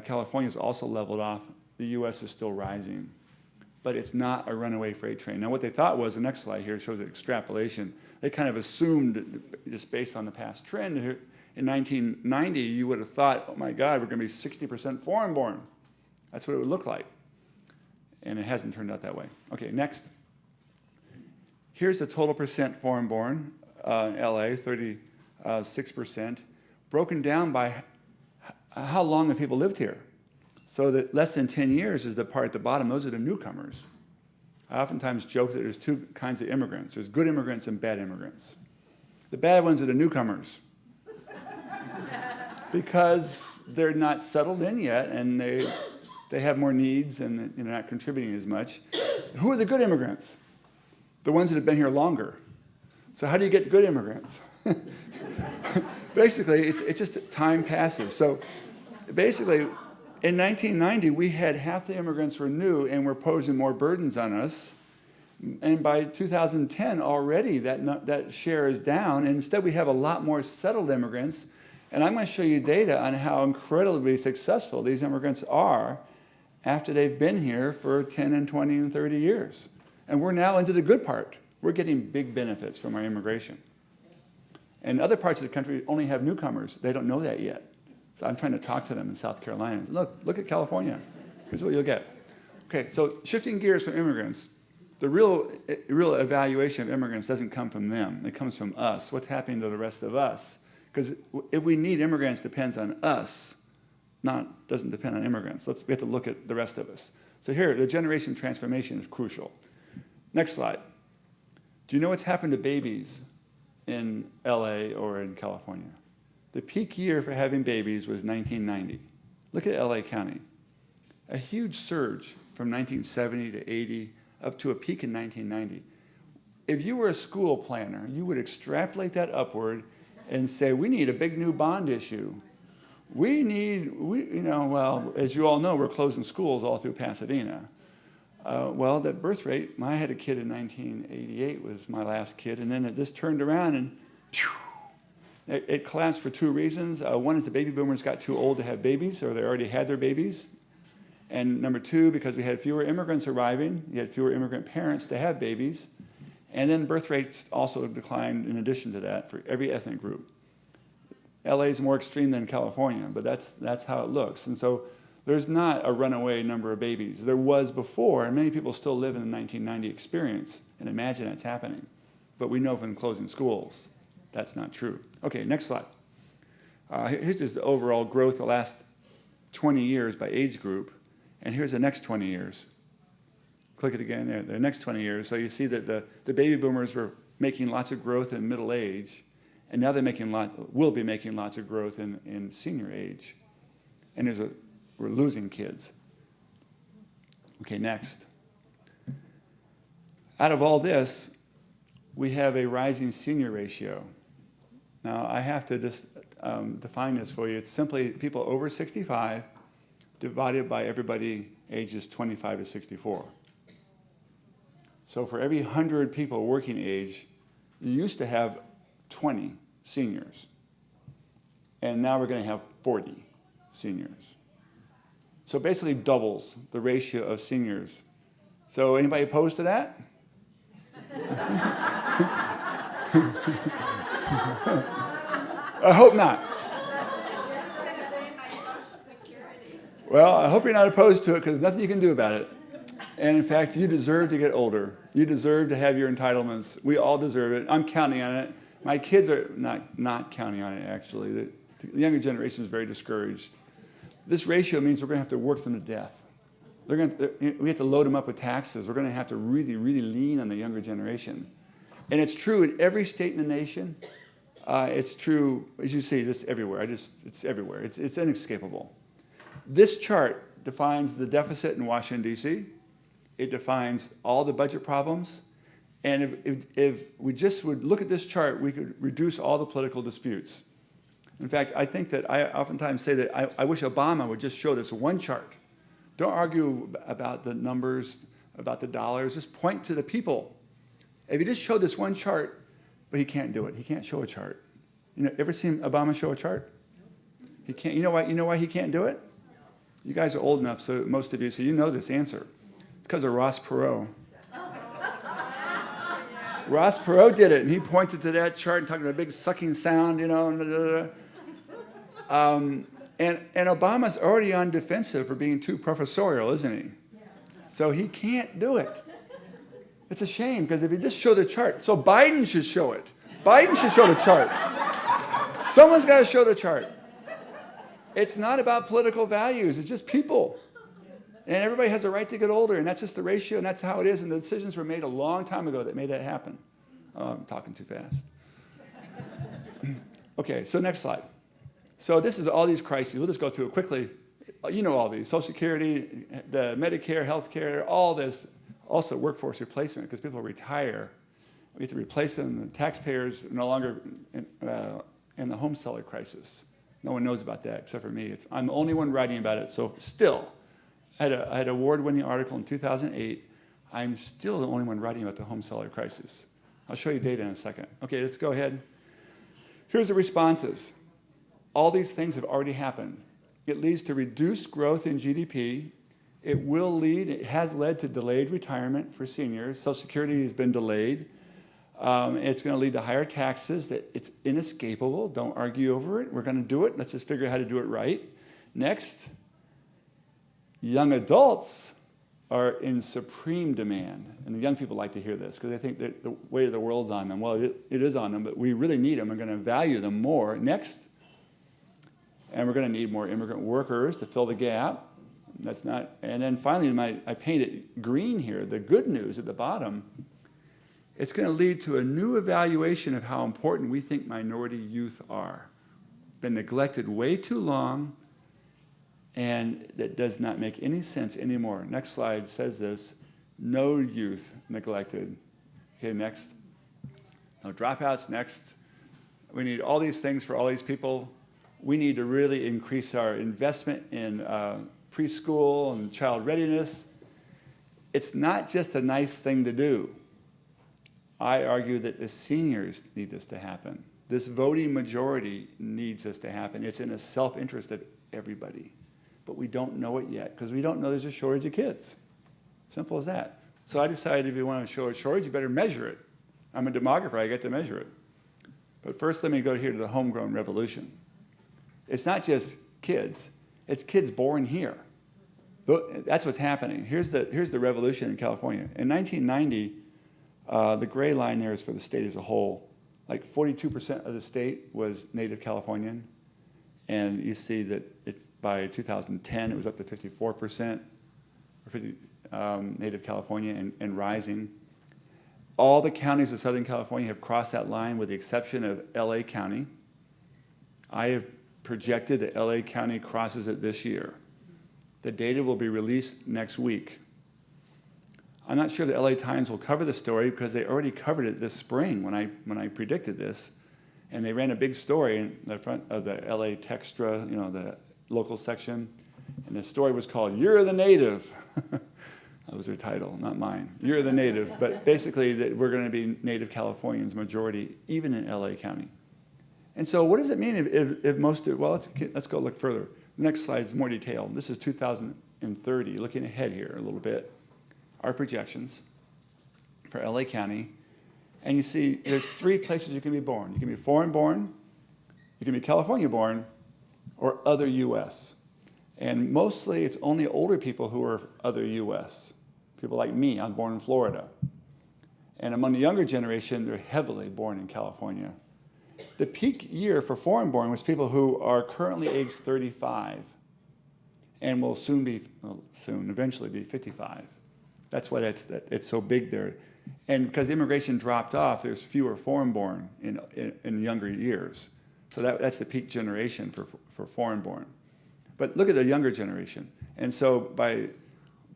California's also leveled off. The US is still rising. But it's not a runaway freight train. Now, what they thought was, the next slide here shows an extrapolation. They kind of assumed, just based on the past trend, in 1990, you would have thought, oh my God, we're going to be 60% foreign born. That's what it would look like. And it hasn't turned out that way. Okay, next. Here's the total percent foreign born, LA, 36%, broken down by how long have people lived here. So that less than 10 years is the part at the bottom. Those are the newcomers. I oftentimes joke that there's two kinds of immigrants. There's good immigrants and bad immigrants. The bad ones are the newcomers because they're not settled in yet, and they have more needs, and they're not contributing as much. Who are the good immigrants? The ones that have been here longer. So how do you get good immigrants? Basically, it's just that time passes. So basically, in 1990, we had half the immigrants were new and were posing more burdens on us. And by 2010, already that share is down. And instead, we have a lot more settled immigrants. And I'm going to show you data on how incredibly successful these immigrants are after they've been here for 10 and 20 and 30 years. And we're now into the good part. We're getting big benefits from our immigration. And other parts of the country only have newcomers. They don't know that yet. So I'm trying to talk to them in South Carolina. Look at California. Here's what you'll get. Okay, so shifting gears from immigrants, the real evaluation of immigrants doesn't come from them. It comes from us. What's happening to the rest of us? Because if we need immigrants, it depends on us, doesn't depend on immigrants. We have to look at the rest of us. So here, the generation transformation is crucial. Next slide. Do you know what's happened to babies in LA or in California? The peak year for having babies was 1990. Look at LA County. A huge surge from 1970 to 80 up to a peak in 1990. If you were a school planner, you would extrapolate that upward and say, we need a big new bond issue. Well, as you all know, we're closing schools all through Pasadena. Well, that birth rate, I had a kid in 1988, was my last kid, and then this turned around and it collapsed for two reasons. One is the baby boomers got too old to have babies, or they already had their babies. And number two, because we had fewer immigrants arriving, you had fewer immigrant parents to have babies. And then birth rates also declined in addition to that for every ethnic group. LA is more extreme than California, but that's how it looks. And so there's not a runaway number of babies. There was before, and many people still live in the 1990 experience and imagine that's happening. But we know from closing schools, that's not true. Okay, next slide. Here's just the overall growth the last 20 years by age group. And here's the next 20 years. Click it again there, the next 20 years. So you see that the baby boomers were making lots of growth in middle age, and now will be making lots of growth in senior age. And we're losing kids. Okay, next. Out of all this, we have a rising senior ratio. Now, I have to just define this for you. It's simply people over 65 divided by everybody ages 25 to 64. So for every 100 people working age, you used to have 20 seniors. And now we're going to have 40 seniors. So basically doubles the ratio of seniors. So anybody opposed to that? I hope not. Well, I hope you're not opposed to it, because there's nothing you can do about it. And in fact, you deserve to get older. You deserve to have your entitlements. We all deserve it. I'm counting on it. My kids are not counting on it, actually. The younger generation is very discouraged. This ratio means we're going to have to work them to death. We have to load them up with taxes. We're going to have to really, really lean on the younger generation. And it's true in every state in the nation. It's true, as you see, it's everywhere. It's everywhere. It's inescapable. This chart defines the deficit in Washington, D.C., It defines all the budget problems. And if we just would look at this chart, we could reduce all the political disputes. In fact, I think that I oftentimes say that I wish Obama would just show this one chart. Don't argue about the numbers, about the dollars. Just point to the people. If he just showed this one chart, but he can't do it. He can't show a chart. You know, ever seen Obama show a chart? He can't. You know why? You know why he can't do it? You guys are old enough, so most of you, so you know this answer. It's because of Ross Perot. Ross Perot did it, and he pointed to that chart and talking about a big sucking sound, you know. And Obama's already on defensive for being too professorial, isn't he? So he can't do it. It's a shame, because if he just showed the chart, so Biden should show it. Biden should show the chart. Someone's got to show the chart. It's not about political values, it's just people. And everybody has a right to get older, and that's just the ratio, and that's how it is. And the decisions were made a long time ago that made that happen. Oh, I'm talking too fast. Okay, so next slide. So this is all these crises. We'll just go through it quickly. You know all these: Social Security, the Medicare, health care, all this. Also workforce replacement, because people retire. We have to replace them. The taxpayers are no longer in the home seller crisis. No one knows about that except for me. I'm the only one writing about it. So still, I had an award-winning article in 2008. I'm still the only one writing about the home seller crisis. I'll show you data in a second. Okay, let's go ahead. Here's the responses. All these things have already happened. It leads to reduced growth in GDP. It has led to delayed retirement for seniors. Social Security has been delayed. It's going to lead to higher taxes. It's inescapable. Don't argue over it. We're going to do it. Let's just figure out how to do it right. Next, young adults are in supreme demand. And the young people like to hear this because they think that the weight of the world's on them. Well, it is on them, but we really need them. We're going to value them more. Next, and we're going to need more immigrant workers to fill the gap. That's not, and then finally, I painted green here, the good news at the bottom. It's going to lead to a new evaluation of how important we think minority youth are. Been neglected way too long, and that does not make any sense anymore. Next slide says this: no youth neglected. Okay, next. No dropouts, next. We need all these things for all these people. We need to really increase our investment in preschool and child readiness. It's not just a nice thing to do. I argue that the seniors need this to happen. This voting majority needs this to happen. It's in the self-interest of everybody. But we don't know it yet because we don't know there's a shortage of kids. Simple as that. So I decided if you want to show a shortage, you better measure it. I'm a demographer, I get to measure it. But first, let me go here to the homegrown revolution. It's not just kids, it's kids born here. That's what's happening. Here's the revolution in California. In 1990, the gray line there is for the state as a whole. Like 42% of the state was native Californian. And you see that by 2010, it was up to 54% native California and rising. All the counties of Southern California have crossed that line with the exception of LA County. I have projected that LA County crosses it this year. The data will be released next week. I'm not sure the LA Times will cover the story because they already covered it this spring when I predicted this. And they ran a big story in the front of the LA Textra, the local section. And the story was called, "You're the Native." That was their title, not mine. "You're the Native." But basically, that we're going to be native Californians majority, even in LA County. And so what does it mean if most of, well, let's go look further. The next slide is more detailed. This is 2030, looking ahead here a little bit. Our projections for LA County. And you see there's 3 places you can be born. You can be foreign born, you can be California born, or other US. And mostly it's only older people who are other US. People like me, I'm born in Florida. And among the younger generation, they're heavily born in California. The peak year for foreign born was people who are currently age 35 and will eventually be 55. That's why it's so big there. And because immigration dropped off, there's fewer foreign born in younger years. So that's the peak generation for foreign born. But look at the younger generation. And so by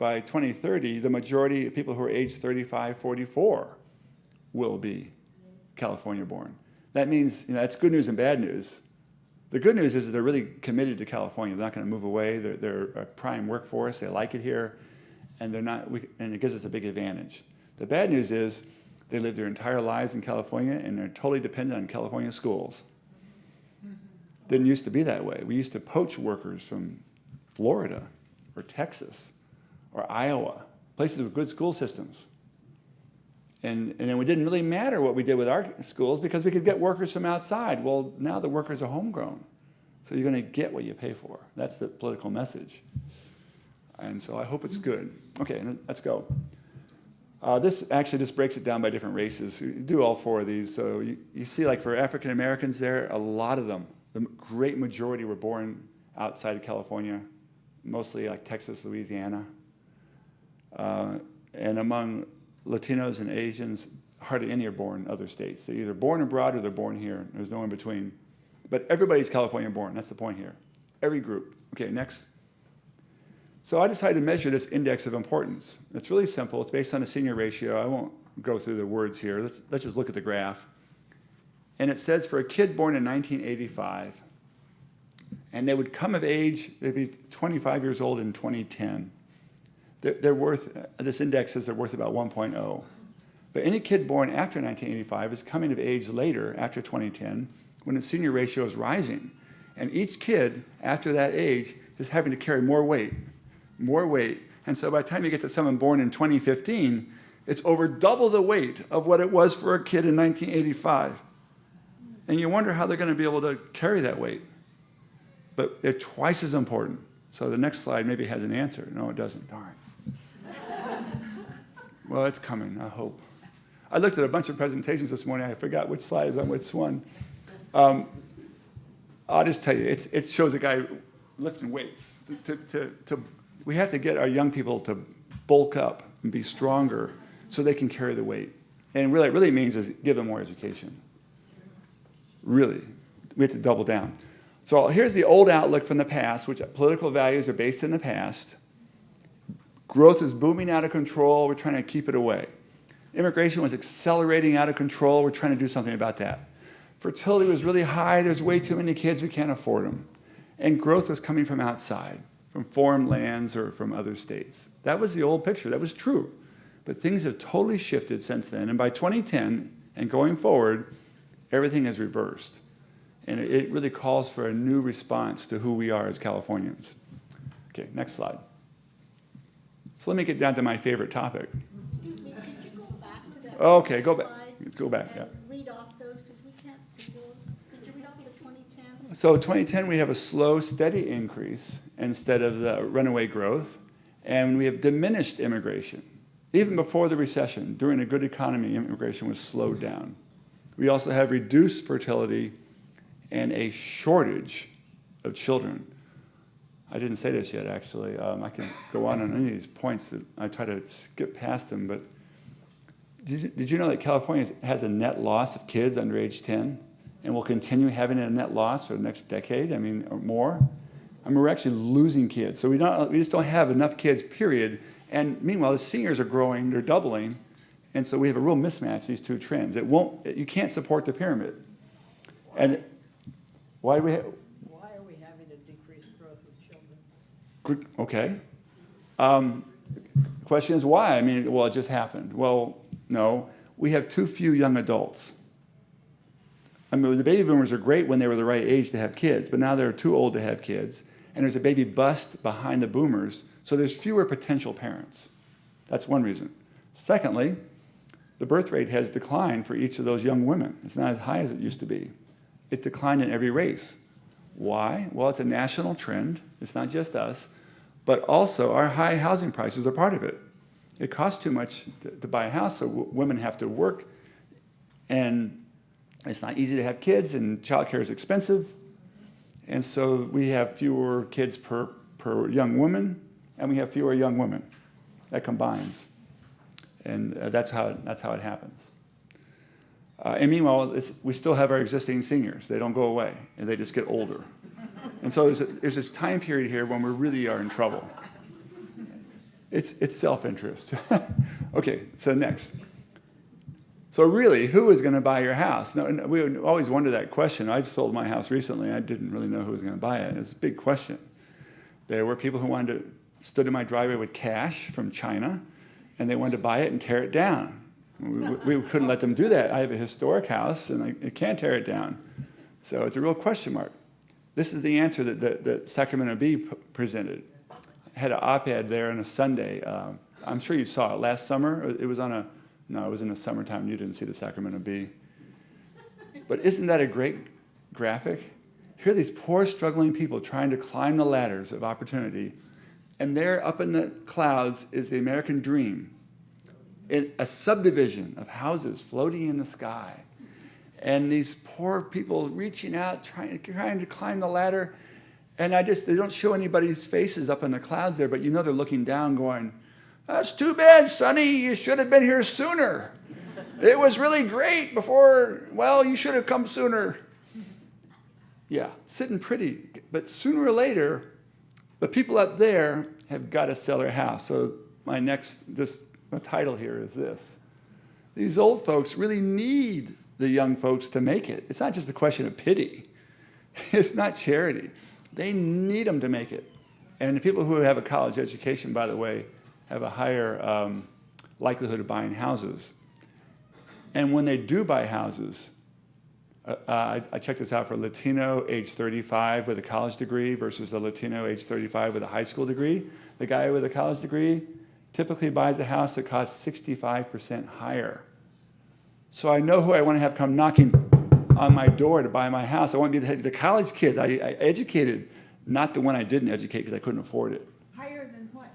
by 2030, the majority of people who are age 35, 44 will be California born. That means, that's good news and bad news. The good news is that they're really committed to California. They're not going to move away. They're a prime workforce. They like it here, and and it gives us a big advantage. The bad news is they live their entire lives in California, and they're totally dependent on California schools. Didn't used to be that way. We used to poach workers from Florida or Texas or Iowa, places with good school systems. And then it didn't really matter what we did with our schools because we could get workers from outside. Well, now the workers are homegrown. So you're going to get what you pay for. That's the political message. And so I hope it's good. Okay, let's go. This breaks it down by different races. You do all four of these. So you see, like for African Americans there, a lot of them, the great majority were born outside of California, mostly like Texas, Louisiana. And among Latinos and Asians, hardly any are born in other states. They're either born abroad or they're born here. There's no in between. But everybody's California born. That's the point here. Every group. Okay, next. So I decided to measure this index of importance. It's really simple. It's based on a senior ratio. I won't go through the words here. Let's just look at the graph. And it says for a kid born in 1985, and they would come of age, they'd be 25 years old in 2010. They're worth, this index says they're worth about 1.0. But any kid born after 1985 is coming of age later, after 2010, when the senior ratio is rising. And each kid after that age is having to carry more weight. And so by the time you get to someone born in 2015, it's over double the weight of what it was for a kid in 1985. And you wonder how they're going to be able to carry that weight. But they're twice as important. So the next slide maybe has an answer. No, it doesn't. Darn. Well, it's coming, I hope. I looked at a bunch of presentations this morning. I forgot which slide is on which one. I'll just tell you, it shows a guy lifting weights. We have to get our young people to bulk up and be stronger so they can carry the weight. And what it really means is give them more education. Really. We have to double down. So here's the old outlook from the past, which political values are based in the past. Growth is booming out of control. We're trying to keep it away. Immigration was accelerating out of control. We're trying to do something about that. Fertility was really high. There's way too many kids. We can't afford them. And growth was coming from outside, from foreign lands or from other states. That was the old picture. That was true. But things have totally shifted since then. And by 2010 and going forward, everything is reversed. And it really calls for a new response to who we are as Californians. Okay, next slide. So let me get down to my favorite topic. Excuse me, could you go back to that? Okay, go back. slide Go back, and yeah. read off those, because we can't see those. Could you read off the 2010? So 2010, we have a slow, steady increase instead of the runaway growth. And we have diminished immigration. Even before the recession, during a good economy, immigration was slowed down. We also have reduced fertility and a shortage of children. I didn't say this yet, actually. I can go on any of these points. That I try to skip past them, but did you know that California has a net loss of kids under age 10 and will continue having a net loss for the next decade, or more? We're actually losing kids. So we just don't have enough kids, period. And meanwhile, the seniors are growing, they're doubling, and so we have a real mismatch, these two trends. You can't support the pyramid. And why are we having a decreased growth with children? Okay. Question is why? Well, it just happened. Well, no. We have too few young adults. The baby boomers are great when they were the right age to have kids, but now they're too old to have kids. And there's a baby bust behind the boomers, so there's fewer potential parents. That's one reason. Secondly, the birth rate has declined for each of those young women. It's not as high as it used to be. It declined in every race. Why? Well, it's a national trend. It's not just us. But also, our high housing prices are part of it. It costs too much to buy a house, so women have to work. And it's not easy to have kids, and childcare is expensive. And so we have fewer kids per young woman, and we have fewer young women. That combines. And that's how it happens. And meanwhile, we still have our existing seniors. They don't go away, and they just get older. And so there's this time period here when we really are in trouble. It's self-interest. Okay, so next. So really, who is going to buy your house? No, we would always wonder that question. I've sold my house recently. I didn't really know who was going to buy it. It was a big question. There were people who stood in my driveway with cash from China, and they wanted to buy it and tear it down. We couldn't let them do that. I have a historic house, and I can't tear it down. So it's a real question mark. This is the answer that Sacramento Bee presented. I had an op-ed there on a Sunday. I'm sure you saw it last summer. It was in the summertime. You didn't see the Sacramento Bee. But isn't that a great graphic? Here are these poor, struggling people trying to climb the ladders of opportunity, and there up in the clouds is the American dream, a subdivision of houses floating in the sky. And these poor people reaching out, trying to climb the ladder. And they don't show anybody's faces up in the clouds there, but they're looking down going, "That's too bad, Sonny, you should have been here sooner. It was really great before, you should have come sooner." Yeah, sitting pretty. But sooner or later, the people up there have got to sell their house. So the title here is this. These old folks really need the young folks to make it. It's not just a question of pity. It's not charity. They need them to make it. And the people who have a college education, by the way, have a higher likelihood of buying houses. And when they do buy houses, I checked this out for a Latino age 35 with a college degree versus a Latino age 35 with a high school degree. The guy with a college degree typically buys a house that costs 65% higher. So I know who I want to have come knocking on my door to buy my house. I want to be the college kid I educated, not the one I didn't educate because I couldn't afford it. Higher than what?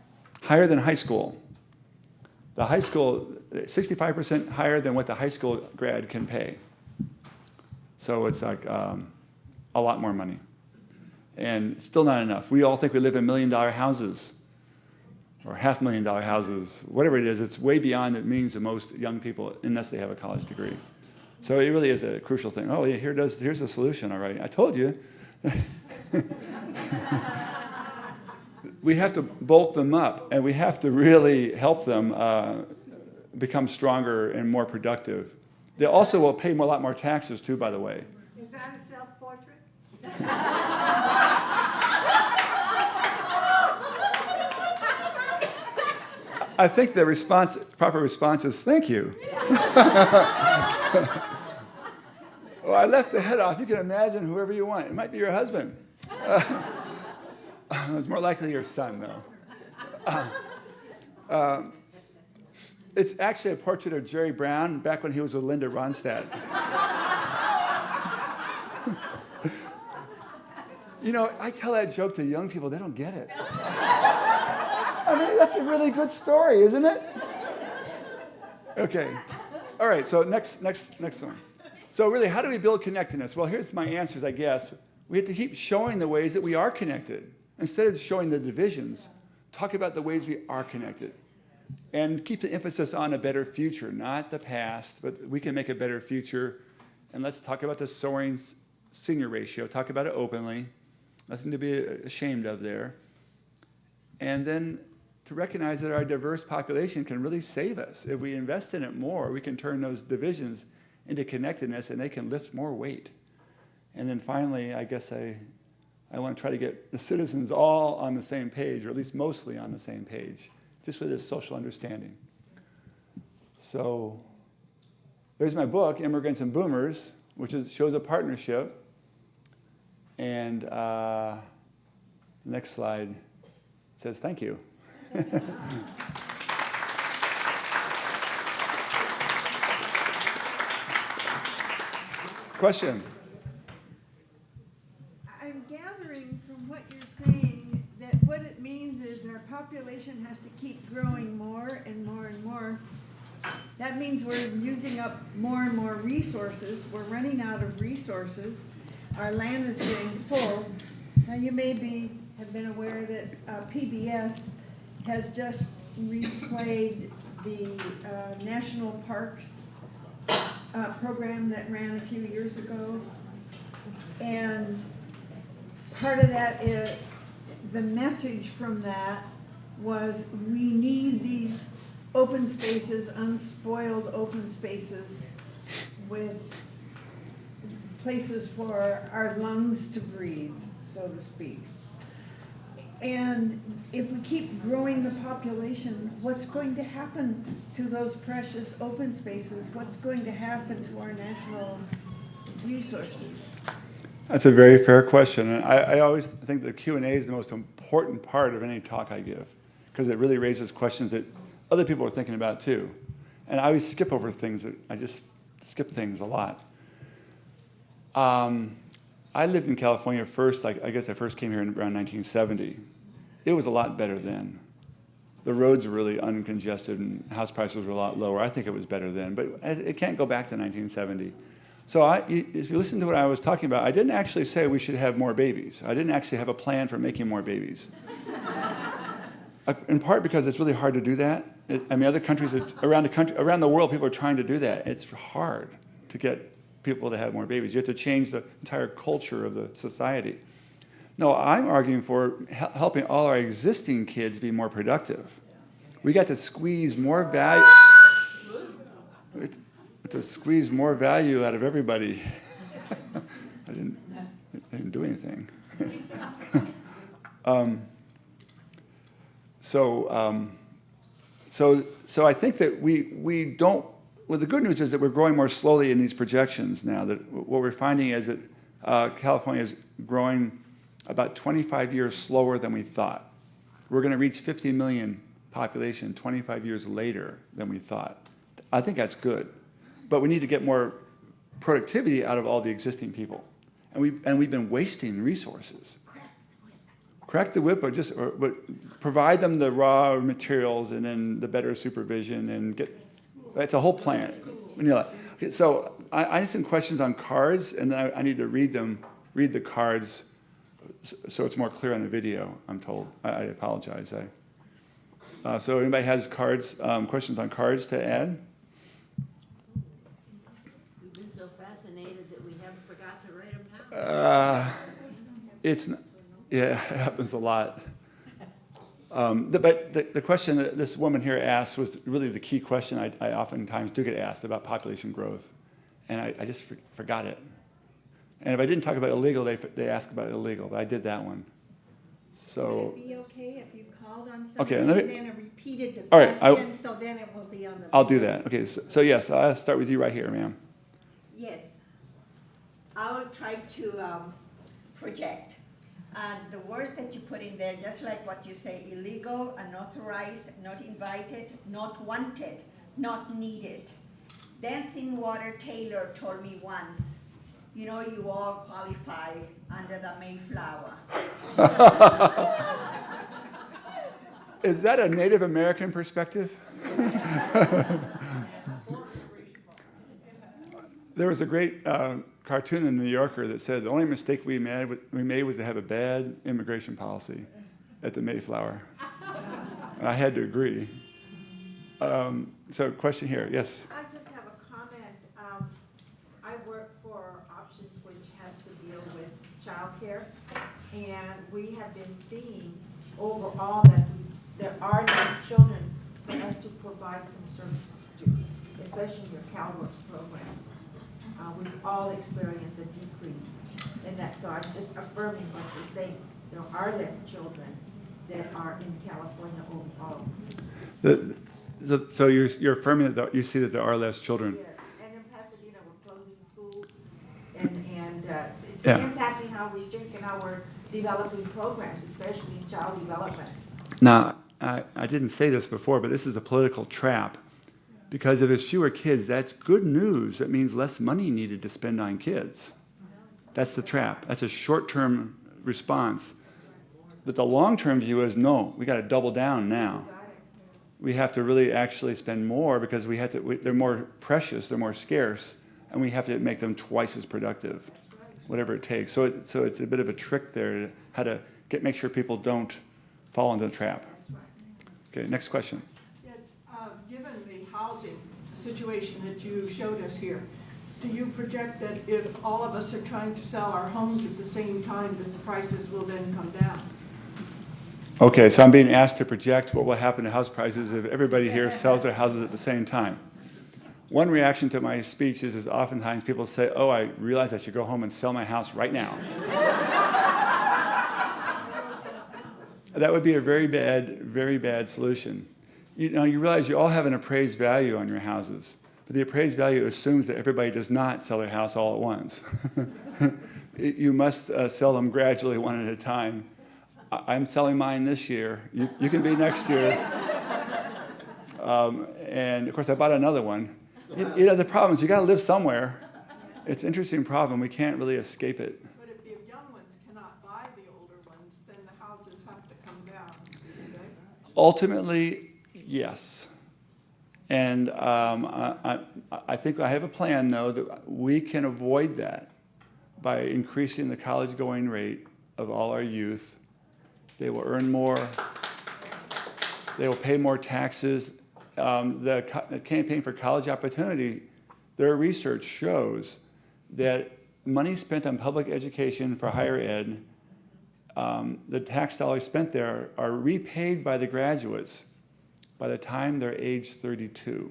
Higher than high school. The high school, 65% higher than what the high school grad can pay. So it's like a lot more money. And still not enough. We all think we live in $1 million houses or $500,000 houses, whatever it is. It's way beyond the means of most young people unless they have a college degree. So it really is a crucial thing. Oh, yeah, here's the solution, all right. I told you. We have to bulk them up, and we have to really help them become stronger and more productive. They also will pay a lot more taxes, too, by the way. Is that a self-portrait? I think the proper response is thank you. Well, I left the head off. You can imagine whoever you want. It might be your husband. It's more likely your son, though. It's actually a portrait of Jerry Brown back when he was with Linda Ronstadt. I tell that joke to young people. They don't get it. I mean, that's a really good story, isn't it? Okay. All right, so next one. So really, how do we build connectedness? Well, here's my answers, I guess. We have to keep showing the ways that we are connected. Instead of showing the divisions, talk about the ways we are connected. And keep the emphasis on a better future, not the past, but we can make a better future. And let's talk about the soaring senior ratio. Talk about it openly. Nothing to be ashamed of there. And then to recognize that our diverse population can really save us. If we invest in it more, we can turn those divisions into connectedness, and they can lift more weight. And then finally, I guess I want to try to get the citizens all on the same page, or at least mostly on the same page, just with this social understanding. So there's my book, Immigrants and Boomers, which shows a partnership. And the next slide says thank you. Question? I'm gathering from what you're saying that what it means is our population has to keep growing more and more and more. That means we're using up more and more resources. We're running out of resources. Our land is getting full. Now you have been aware that PBS has just replayed the National Parks program that ran a few years ago. And part of that is the message from that was we need these open spaces, unspoiled open spaces with places for our lungs to breathe, so to speak. And if we keep growing the population, what's going to happen to those precious open spaces? What's going to happen to our natural resources? That's a very fair question. And I always think the Q&A is the most important part of any talk I give, because it really raises questions that other people are thinking about too. And I always skip over things. I just skip things a lot. I lived in California first, I guess I first came here in around 1970. It was a lot better then. The roads were really uncongested and house prices were a lot lower. I think it was better then, but it can't go back to 1970. So if you listen to what I was talking about, I didn't actually say we should have more babies. I didn't actually have a plan for making more babies. In part because it's really hard to do that. Other countries around the world, people are trying to do that. It's hard to get people to have more babies. You have to change the entire culture of the society. No, I'm arguing for helping all our existing kids be more productive. We got to squeeze more value. To squeeze more value out of everybody. I didn't do anything. So I think that we don't. Well, the good news is that we're growing more slowly in these projections now. That what we're finding is that California is growing about 25 years slower than we thought. We're going to reach 50 million population 25 years later than we thought. I think that's good. But we need to get more productivity out of all the existing people. And we've been wasting resources. Crack the whip, but provide them the raw materials and then the better supervision and it's a whole plan. Okay, so I need some questions on cards, and then I need to read the cards so it's more clear on the video, I'm told. I apologize. So anybody has questions on cards to add? We've been so fascinated that we haven't forgot to write them down. It happens a lot. But the question that this woman here asked was really the key question I oftentimes do get asked about population growth. And I just forgot it. And if I didn't talk about illegal, they ask about illegal, but I did that one. So. Would it be okay if you called on Okay, somebody and then repeated the all right, question, so then it will be on the I'll do that. Okay, so yes, I'll start with you right here, ma'am. Yes, I will try to project. And the words that you put in there, just like what you say, illegal, unauthorized, not invited, not wanted, not needed. Dancing Water Taylor told me once, you all qualify under the Mayflower. Is that a Native American perspective? There was a great cartoon in the New Yorker that said the only mistake we made was to have a bad immigration policy at the Mayflower. And I had to agree. So question here, yes? I just have a comment. I work for Options, which has to deal with childcare, and we have been seeing overall that there are less children for us to provide some services to, especially in your CalWorks programs. We've all experienced a decrease in that, so I'm just affirming what you're saying. There are less children that are in California overall. So you're affirming that you see that there are less children. Yeah, and in Pasadena, we're closing schools, and it's Yeah. impacting how we think and how we're developing programs, especially in child development. Now, I didn't say this before, but this is a political trap. Because if there's fewer kids, that's good news. That means less money needed to spend on kids. That's the trap. That's a short-term response. But the long-term view is, no, we got to double down now. We have to really actually spend more because they're more precious, they're more scarce, and we have to make them twice as productive, whatever it takes. So it's a bit of a trick there, how to make sure people don't fall into the trap. Okay, next question. Given the housing situation that you showed us here, do you project that if all of us are trying to sell our homes at the same time, that the prices will then come down? Okay, so I'm being asked to project what will happen to house prices if everybody here sells their houses at the same time. One reaction to my speech is oftentimes people say, oh, I realize I should go home and sell my house right now. That would be a very bad solution. You realize you all have an appraised value on your houses, but the appraised value assumes that everybody does not sell their house all at once. You must sell them gradually, one at a time. I'm selling mine this year. You can be next year. And of course, I bought another one. The problem is you got to live somewhere. It's an interesting problem. We can't really escape it. But if the young ones cannot buy the older ones, then the houses have to come down, do they? Ultimately, yes. And I think I have a plan, though, that we can avoid that by increasing the college-going rate of all our youth. They will earn more. They will pay more taxes. The Campaign for College Opportunity, their research shows that money spent on public education for higher ed, the tax dollars spent there are repaid by the graduates by the time they're age 32.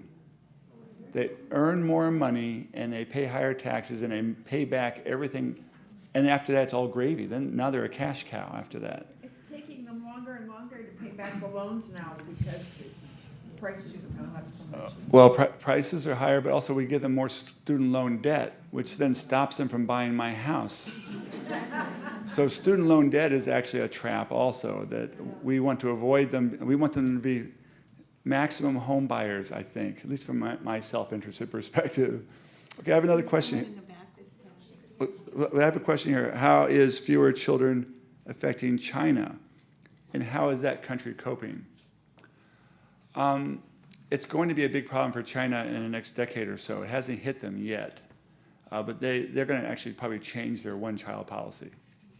They earn more money and they pay higher taxes and they pay back everything. And after that, it's all gravy. Then now they're a cash cow after that. It's taking them longer and longer to pay back the loans now because prices have gone up so much. Well, prices are higher, but also we give them more student loan debt, which then stops them from buying my house. So student loan debt is actually a trap also that we want to avoid them. We want them to be maximum home buyers, I think, at least from my self-interested perspective. Okay, I have another question. I have a question here. How is fewer children affecting China? And how is that country coping? It's going to be a big problem for China in the next decade or so. It hasn't hit them yet. But they're going to actually probably change their one-child policy.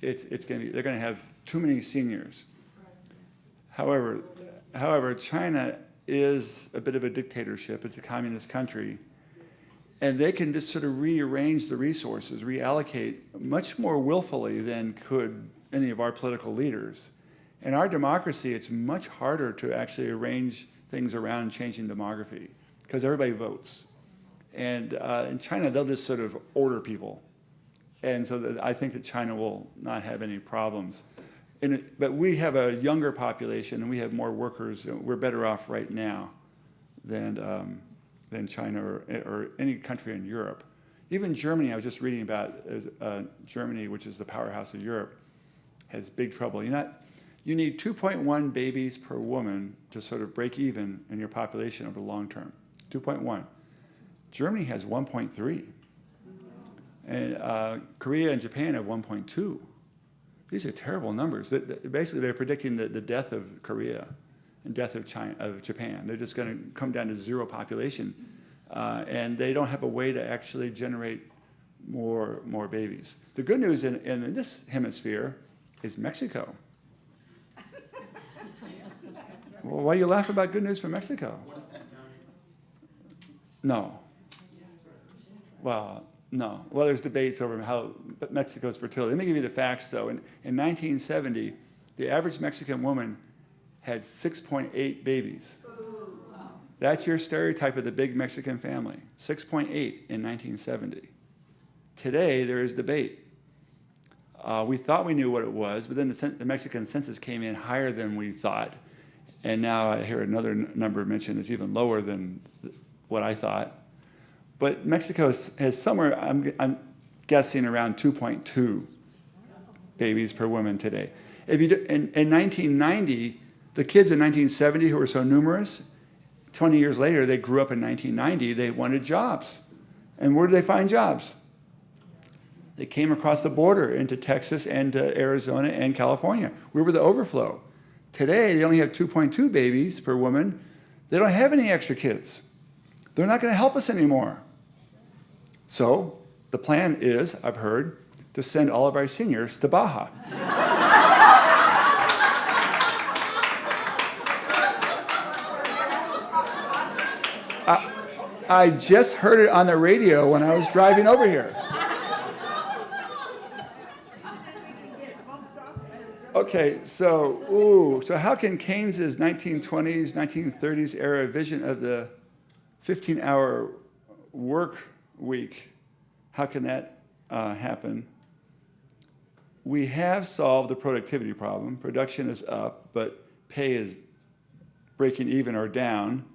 They're going to have too many seniors. However, China is a bit of a dictatorship. It's a communist country. And they can just sort of rearrange the resources, reallocate much more willfully than could any of our political leaders. In our democracy, it's much harder to actually arrange things around changing demography because everybody votes. And in China, they'll just sort of order people. And so I think that China will not have any problems. But we have a younger population and we have more workers. We're better off right now than China or any country in Europe. Even Germany, I was just reading about Germany, which is the powerhouse of Europe, has big trouble. You need 2.1 babies per woman to sort of break even in your population over the long term. 2.1. Germany has 1.3. And Korea and Japan have 1.2. These are terrible numbers. Basically, they're predicting the death of Korea and death of Japan. They're just going to come down to zero population. And they don't have a way to actually generate more babies. The good news in this hemisphere is Mexico. Well, why do you laugh about good news from Mexico? No. Well, no. Well, there's debates over how Mexico's fertility. Let me give you the facts, though. In 1970, the average Mexican woman had 6.8 babies. That's your stereotype of the big Mexican family. 6.8 in 1970. Today, there is debate. We thought we knew what it was, but then the Mexican census came in higher than we thought. And now I hear another number mentioned that's even lower than what I thought. But Mexico has somewhere, I'm guessing, around 2.2 babies per woman today. If you do, in 1990, the kids in 1970 who were so numerous, 20 years later, they grew up in 1990, they wanted jobs. And where did they find jobs? They came across the border into Texas and to Arizona and California. We were the overflow. Today, they only have 2.2 babies per woman. They don't have any extra kids. They're not going to help us anymore. So the plan is, I've heard, to send all of our seniors to Baja. I just heard it on the radio when I was driving over here. Okay, so how can Keynes's 1920s, 1930s era vision of the 15-hour work week, how can that happen? We have solved the productivity problem. Production is up, but pay is breaking even or down.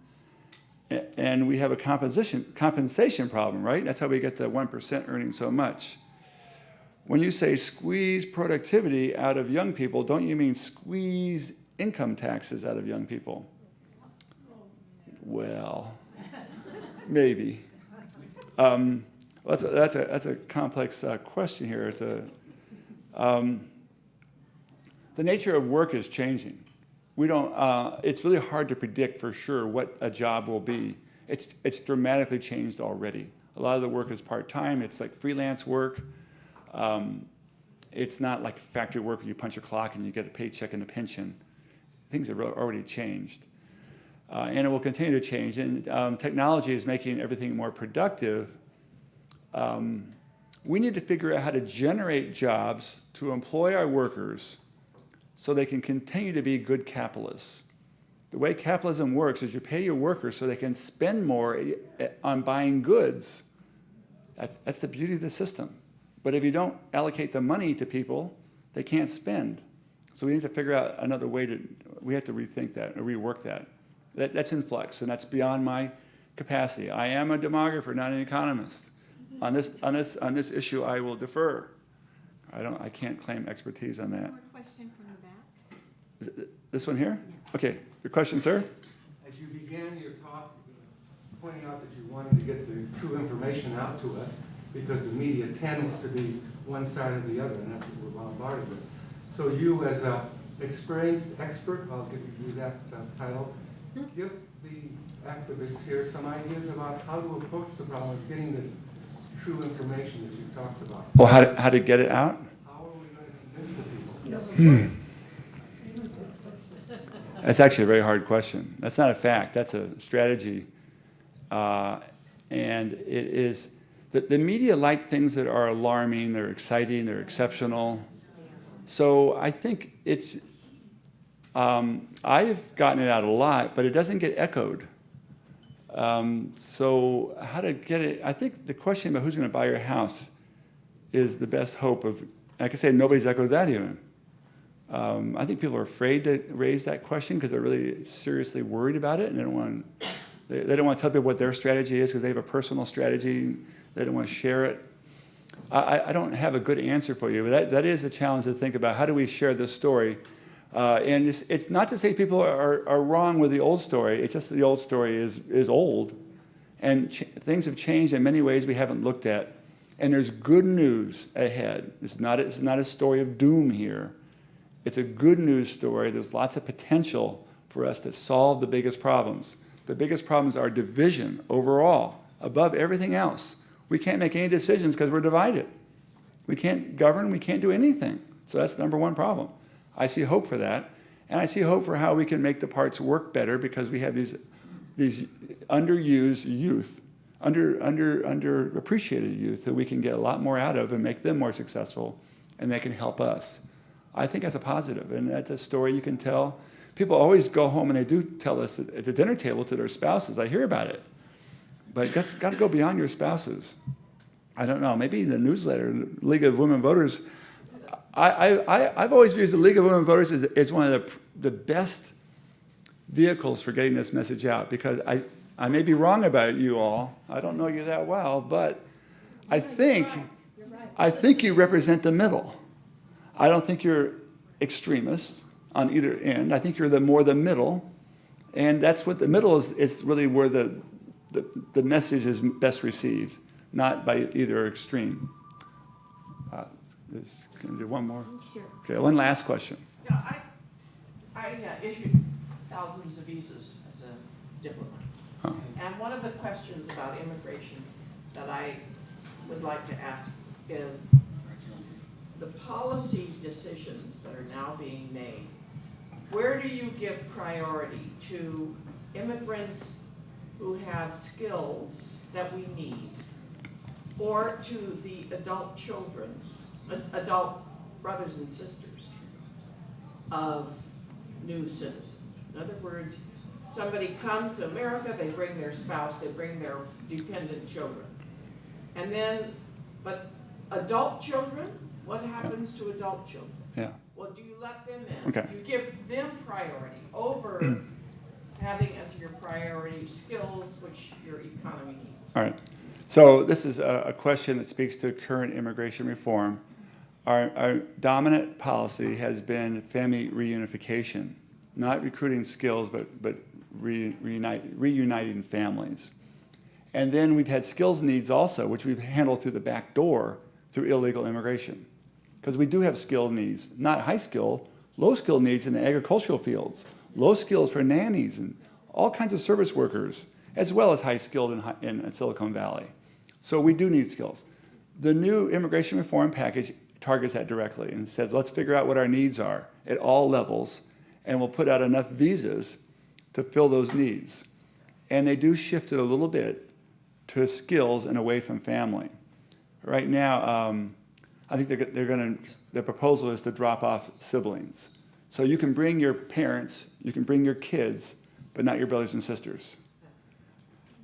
And we have a compensation problem, right? That's how we get the 1% earning so much. When you say squeeze productivity out of young people, don't you mean squeeze income taxes out of young people? Well, maybe. That's a complex question here. It's the nature of work is changing. We don't. It's really hard to predict for sure what a job will be. It's dramatically changed already. A lot of the work is part-time. It's like freelance work. It's not like factory work where you punch a clock and you get a paycheck and a pension. Things have already changed. And it will continue to change. And technology is making everything more productive. We need to figure out how to generate jobs to employ our workers so they can continue to be good capitalists. The way capitalism works is you pay your workers so they can spend more on buying goods. That's the beauty of the system. But if you don't allocate the money to people, they can't spend. So we need to figure out another way we have to rethink that or rework that. That's in flux, and that's beyond my capacity. I am a demographer, not an economist. On this issue, I will defer. I can't claim expertise on that. More question from the back. Is it this one here? Okay, your question, sir? As you began your talk, pointing out that you wanted to get the true information out to us, because the media tends to be one side or the other, and that's what we're bombarded with. So you, as an experienced expert, I'll give you that title, give the activists here some ideas about how to approach the problem of getting the true information that you talked about. Well, how to get it out? How are we going to convince the people? That's actually a very hard question. That's not a fact. That's a strategy. And it is, the media like things that are alarming, they're exciting, they're exceptional. So I think it's, I've gotten it out a lot, but it doesn't get echoed. So how to get it, I think the question about who's going to buy your house is the best hope of, I can say nobody's echoed that even. I think people are afraid to raise that question because they're really seriously worried about it, and they don't want to tell people what their strategy is because they have a personal strategy. They don't want to share it. I don't have a good answer for you, but that is a challenge to think about. How do we share this story? And it's not to say people are wrong with the old story. It's just that the old story is old, and things have changed in many ways we haven't looked at. And there's good news ahead. It's not a story of doom here. It's a good news story. There's lots of potential for us to solve the biggest problems. The biggest problems are division overall, above everything else. We can't make any decisions because we're divided. We can't govern. We can't do anything. So that's the number one problem. I see hope for that. And I see hope for how we can make the parts work better because we have these underused youth, underappreciated youth that we can get a lot more out of and make them more successful, and they can help us. I think that's a positive, and that's a story you can tell. People always go home and they do tell us at the dinner table to their spouses. I hear about it. But it's got to go beyond your spouses. I don't know, maybe the newsletter, League of Women Voters. I've always viewed the League of Women Voters as one of the best vehicles for getting this message out, because I may be wrong about you all. I don't know you that well, but I think you represent the middle. I don't think you're extremists on either end. I think you're more the middle, and that's what the middle is. It's really where the message is best received, not by either extreme. Can I do one more? Sure. Okay, one last question. Yeah, I issued thousands of visas as a diplomat. Huh. And one of the questions about immigration that I would like to ask is the policy decisions that are now being made. Where do you give priority to immigrants who have skills that we need, or to the adult children, adult brothers and sisters of new citizens. In other words, somebody comes to America, they bring their spouse, they bring their dependent children. And then, but adult children, what happens to adult children? Yeah. Well, do you let them in? Okay. Do you give them priority over having as your priority skills which your economy needs? All right. So this is a question that speaks to current immigration reform. Our dominant policy has been family reunification, not recruiting skills, but reuniting families. And then we've had skills needs also, which we've handled through the back door through illegal immigration. Because we do have skill needs, not high skill, low skill needs in the agricultural fields, low skills for nannies and all kinds of service workers, as well as high skilled in Silicon Valley. So we do need skills. The new immigration reform package targets that directly and says, let's figure out what our needs are at all levels, and we'll put out enough visas to fill those needs. And they do shift it a little bit to skills and away from family. Right now, I think the proposal is to drop off siblings. So you can bring your parents, you can bring your kids, but not your brothers and sisters.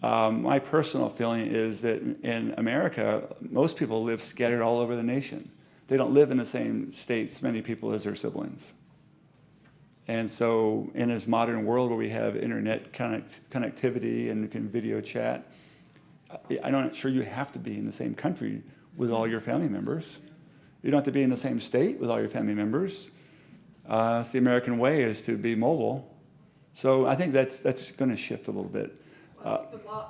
My personal feeling is that in America, most people live scattered all over the nation. They don't live in the same states, many people, as their siblings. And so in this modern world where we have internet connectivity and you can video chat, I'm not sure you have to be in the same country with all your family members. You don't have to be in the same state with all your family members. It's the American way is to be mobile. So I think that's going to shift a little bit. Well, I think the law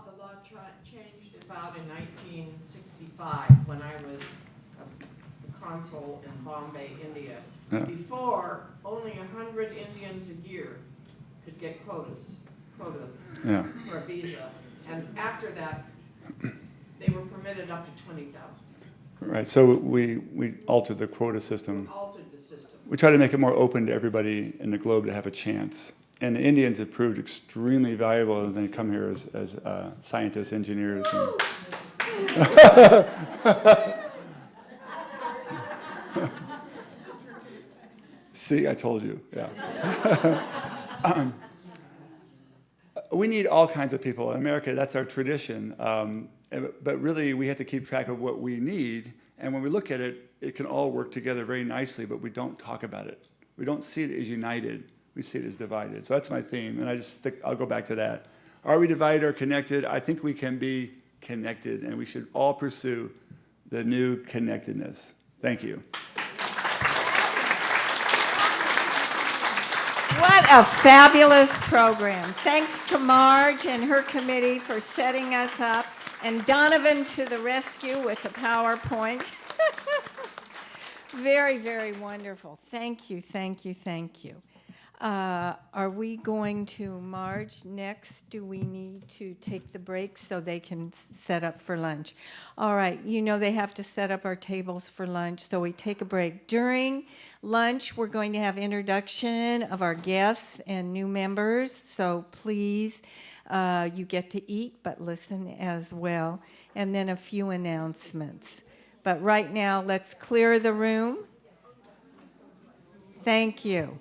changed about in 1965 when I was a consul in Bombay, India. Yeah. Before, only 100 Indians a year could get quota Yeah. for a visa. And after that, they were permitted up to 20,000. Right, so we altered the quota system. Altered the system. We try to make it more open to everybody in the globe to have a chance. And the Indians have proved extremely valuable when they come here as scientists, engineers. See, I told you, yeah. We need all kinds of people. In America, that's our tradition. But really, we have to keep track of what we need. And when we look at it, it can all work together very nicely, but we don't talk about it. We don't see it as united. We see it as divided. So that's my theme, and I'll go back to that. Are we divided or connected? I think we can be connected, and we should all pursue the new connectedness. Thank you. What a fabulous program. Thanks to Marge and her committee for setting us up, and Donovan to the rescue with the PowerPoint. Very, very wonderful. Thank you, thank you, thank you. Are we going to Marge next? Do we need to take the break so they can set up for lunch? All right, you know they have to set up our tables for lunch, so we take a break. During lunch, we're going to have introduction of our guests and new members, so please, you get to eat, but listen as well, and then a few announcements. But right now, let's clear the room. Thank you.